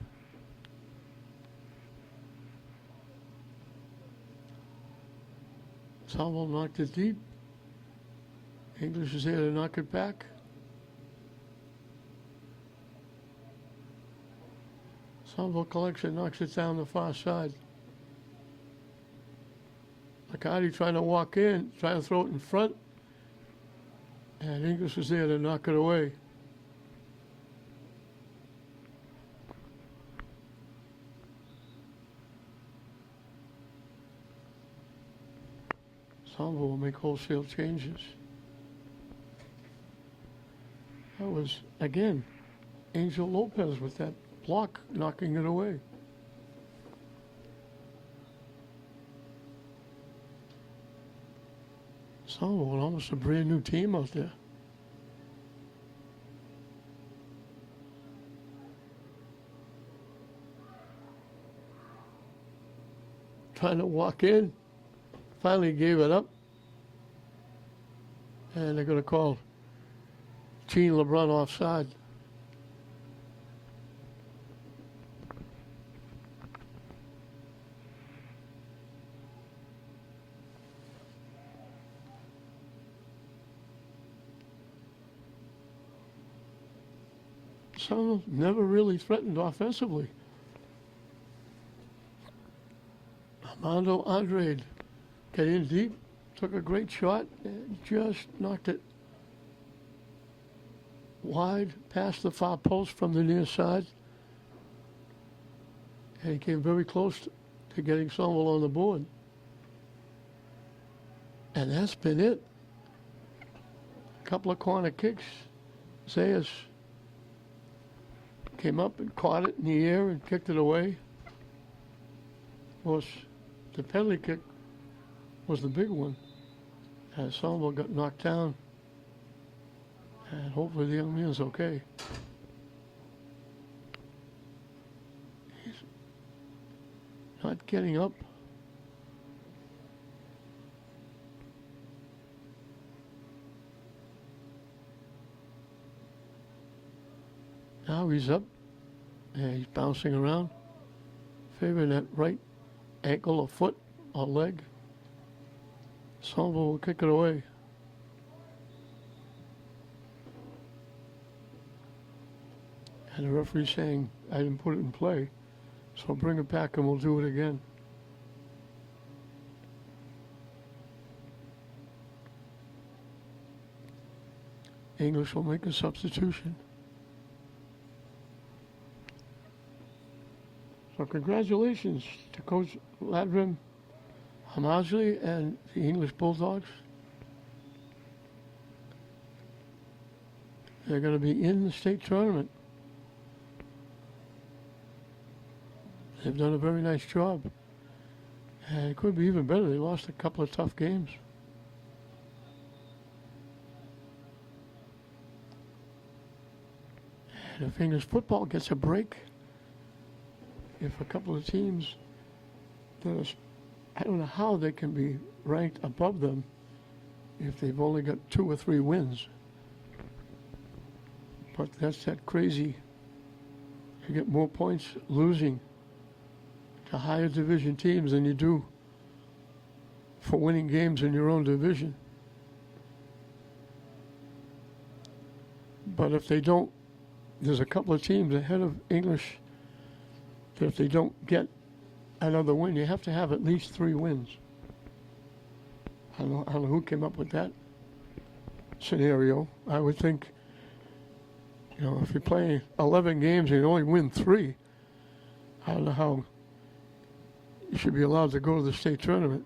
Somerville knocked it deep. English is there to knock it back. Somerville collects it, knocks it down the far side. McCarty trying to walk in, trying to throw it in front. And English is there to knock it away. Somerville will make wholesale changes. That was, again, Angel Lopez with that block knocking it away. Somerville, almost a brand new team out there. Trying to walk in. Finally gave it up. And they're going to call Gene LeBrun offside. Somerville never really threatened offensively. Armando Andrade got in deep, took a great shot, and just knocked it wide past the far post from the near side. And he came very close to getting Somerville on the board. And that's been it. A couple of corner kicks. Zayas came up and caught it in the air and kicked it away. Of course, the penalty kick was the big one, as Somerville got knocked down. And hopefully the young man's okay. He's not getting up. Now he's up, and he's bouncing around, favoring that right ankle or foot or leg. Somerville will kick it away. And the referee's saying, I didn't put it in play, so bring it back and we'll do it again. English will make a substitution. So congratulations to Coach Ladrim Hamazli and the English Bulldogs. They're going to be in the state tournament. They've done a very nice job. And it could be even better. They lost a couple of tough games. And if English football gets a break, if a couple of teams that are, I don't know how they can be ranked above them if they've only got 2 or 3 wins. But that's that crazy. You get more points losing to higher division teams than you do for winning games in your own division. But if they don't, there's a couple of teams ahead of English that if they don't get another win, you have to have at least 3 wins. I don't know who came up with that scenario. I would think, you know, if you're playing 11 games and you only win 3, I don't know how you should be allowed to go to the state tournament.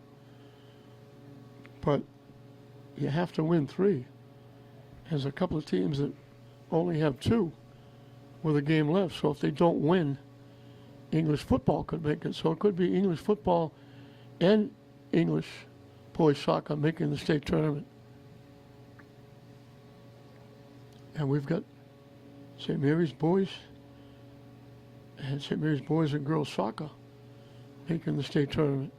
But you have to win 3. There's a couple of teams that only have 2 with a game left. So if they don't win, English football could make it. So it could be English football and English boys soccer making the state tournament. And we've got St. Mary's boys and St. Mary's boys and girls soccer making the state tournament.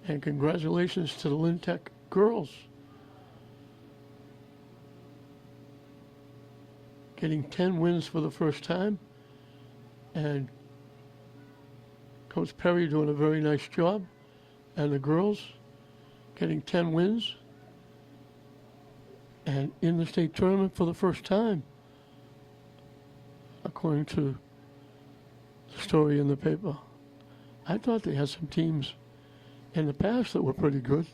And congratulations to the Lynn Tech girls getting 10 wins for the first time, and Coach Perry doing a very nice job, and the girls getting 10 wins and in the state tournament for the first time, according to the story in the paper. I thought they had some teams in the past that were pretty good.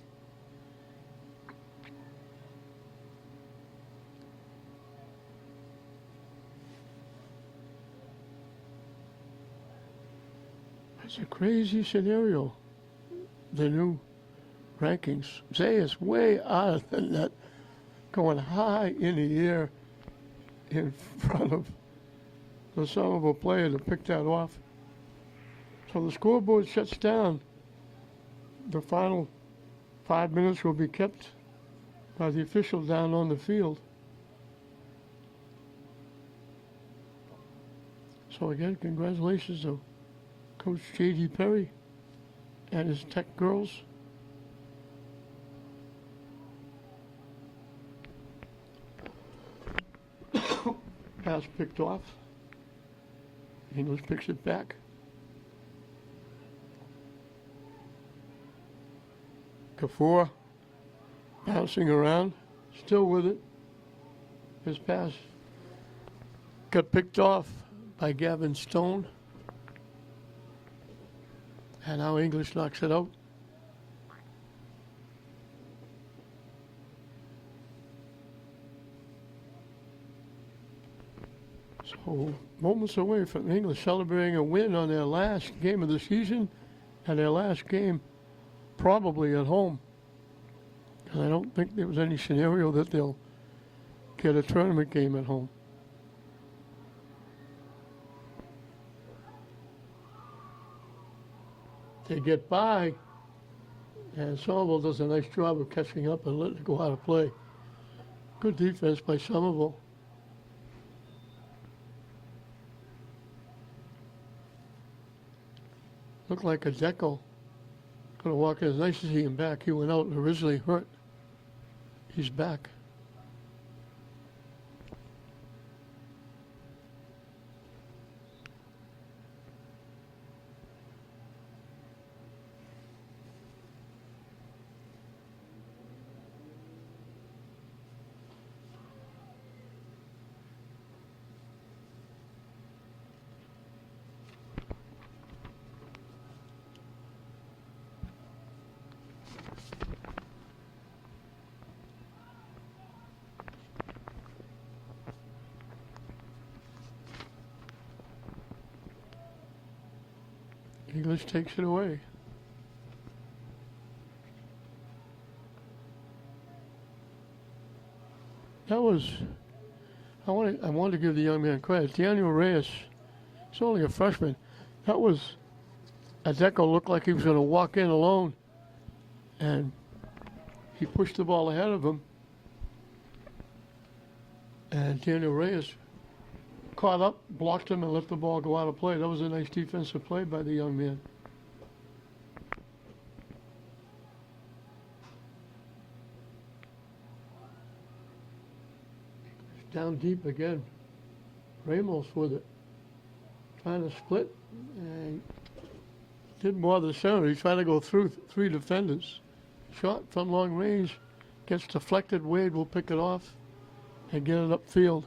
It's a crazy scenario, the new rankings. Zay is way out than that, going high in the air in front of the Somerville player to pick that off. So the scoreboard shuts down. The final 5 minutes will be kept by the official down on the field. So again, congratulations to Coach J.D. Perry and his Tech girls. Pass picked off. English picks it back. Kafour bouncing around, still with it. His pass got picked off by Gavin Stone. And now English knocks it out. So moments away from English celebrating a win on their last game of the season and their last game probably at home. And I don't think there was any scenario that they'll get a tournament game at home. They get by, and Somerville does a nice job of catching up and letting it go out of play. Good defense by Somerville. Looked like a Deco. Gonna walk in. It's nice to see him back. He went out and originally hurt. He's back. English takes it away. That was, I wanted to give the young man credit. Daniel Reyes, he's only a freshman. That was, Adeko looked like he was going to walk in alone, and he pushed the ball ahead of him. And Daniel Reyes caught up, blocked him, and let the ball go out of play. That was a nice defensive play by the young man. Down deep again. Ramos with it. Trying to split, and didn't bother the center. He's trying to go through three defenders. Shot from long range, gets deflected. Wade will pick it off and get it upfield.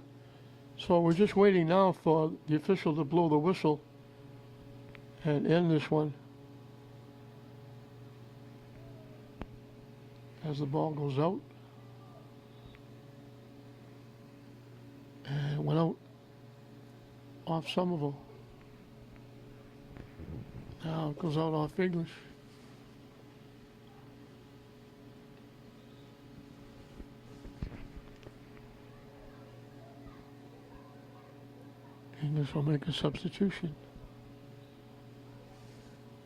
So we're just waiting now for the official to blow the whistle and end this one. As the ball goes out. And it went out off Somerville. Now it goes out off English. English will make a substitution.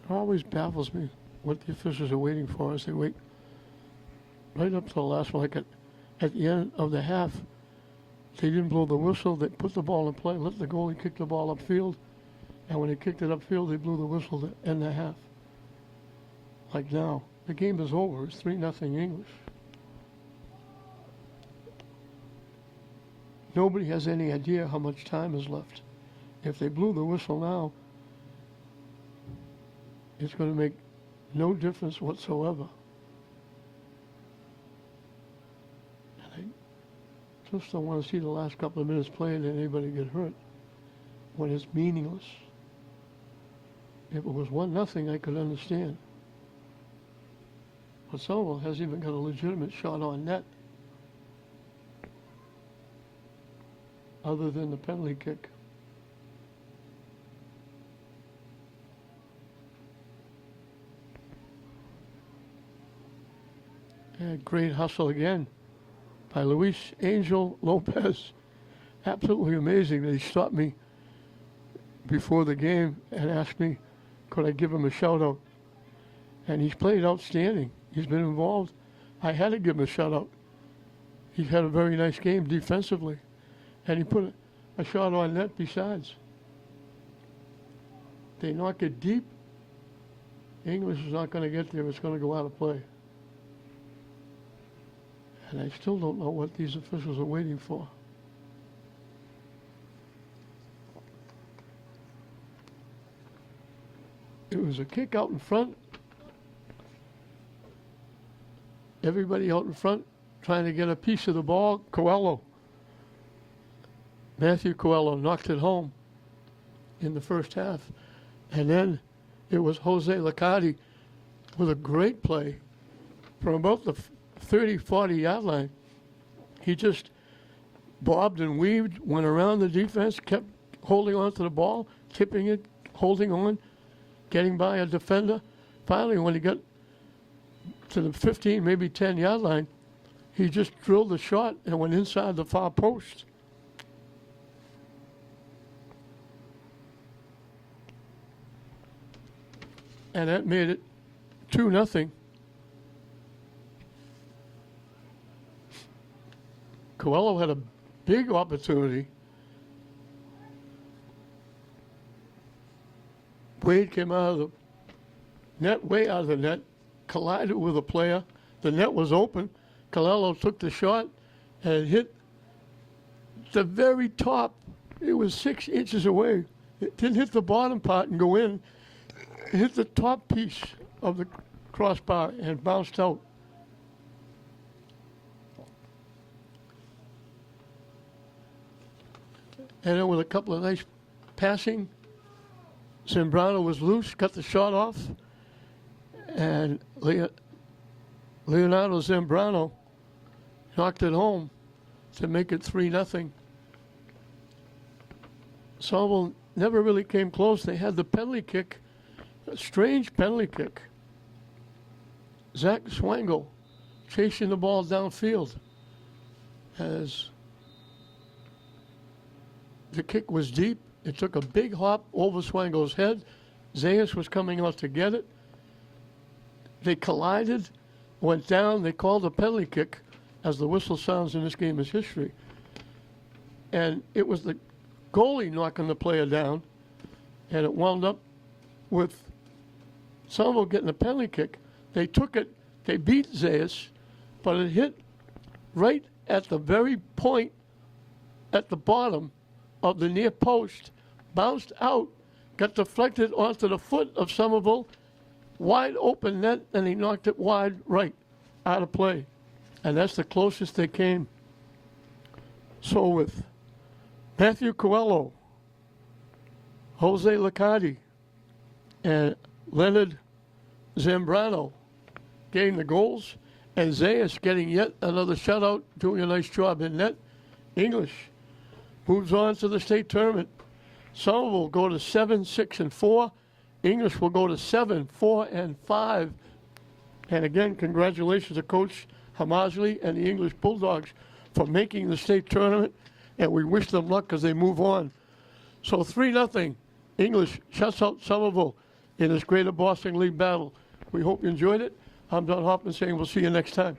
It always baffles me what the officials are waiting for as they wait right up to the last one. Like at the end of the half, they didn't blow the whistle. They put the ball in play, let the goalie kick the ball upfield, and when they kicked it upfield, they blew the whistle to end the half. Like now, the game is over. It's 3-0 English. Nobody has any idea how much time is left. If they blew the whistle now, it's going to make no difference whatsoever. And I just don't want to see the last couple of minutes playing and anybody get hurt when it's meaningless. If it was 1-0, I could understand. But Somerville hasn't even got a legitimate shot on net other than the penalty kick. And great hustle again by Luis Angel Lopez. Absolutely amazing that he stopped me before the game and asked me, could I give him a shout out? And he's played outstanding. He's been involved. I had to give him a shout out. He's had a very nice game defensively. And he put a shot on net besides. They knock it deep. English is not going to get there. It's going to go out of play. And I still don't know what these officials are waiting for. It was a kick out in front. Everybody out in front trying to get a piece of the ball. Coelho. Matthew Coelho knocked it home in the first half. And then it was Jose Liccardi with a great play from about the 30, 40 yard line. He just bobbed and weaved, went around the defense, kept holding on to the ball, tipping it, holding on, getting by a defender. Finally, when he got to the 15, maybe 10 yard line, he just drilled the shot and went inside the far post. And that made it 2-0. Coelho had a big opportunity. Wade came out of the net, way out of the net, collided with a player. The net was open. Coelho took the shot and it hit the very top. It was 6 inches away. It didn't hit the bottom part and go in. It hit the top piece of the crossbar and bounced out. And then with a couple of nice passing, Zambrano was loose, got the shot off, and Leonardo Zambrano knocked it home to make it 3-0. Somerville never really came close. They had the penalty kick, a strange penalty kick. Zach Swangel chasing the ball downfield as the kick was deep. It took a big hop over Swangel's head. Zayas was coming out to get it. They collided, went down. They called a penalty kick, as the whistle sounds in this game is history. And it was the goalie knocking the player down, and it wound up with Somerville getting a penalty kick. They took it, they beat Zayas, but it hit right at the very point at the bottom of the near post, bounced out, got deflected onto the foot of Somerville, wide open net, and he knocked it wide right, out of play. And that's the closest they came. So with Matthew Coelho, Jose Liccardi, and Leonard Zambrano getting the goals, and Zayas getting yet another shutout, doing a nice job in net, English moves on to the state tournament. Somerville will go to 7-6-4. English will go to 7-4-5. And again, congratulations to Coach Hamazli and the English Bulldogs for making the state tournament. And we wish them luck as they move on. So 3-0. English shuts out Somerville in this Greater Boston League battle. We hope you enjoyed it. I'm Don Hoffman saying we'll see you next time.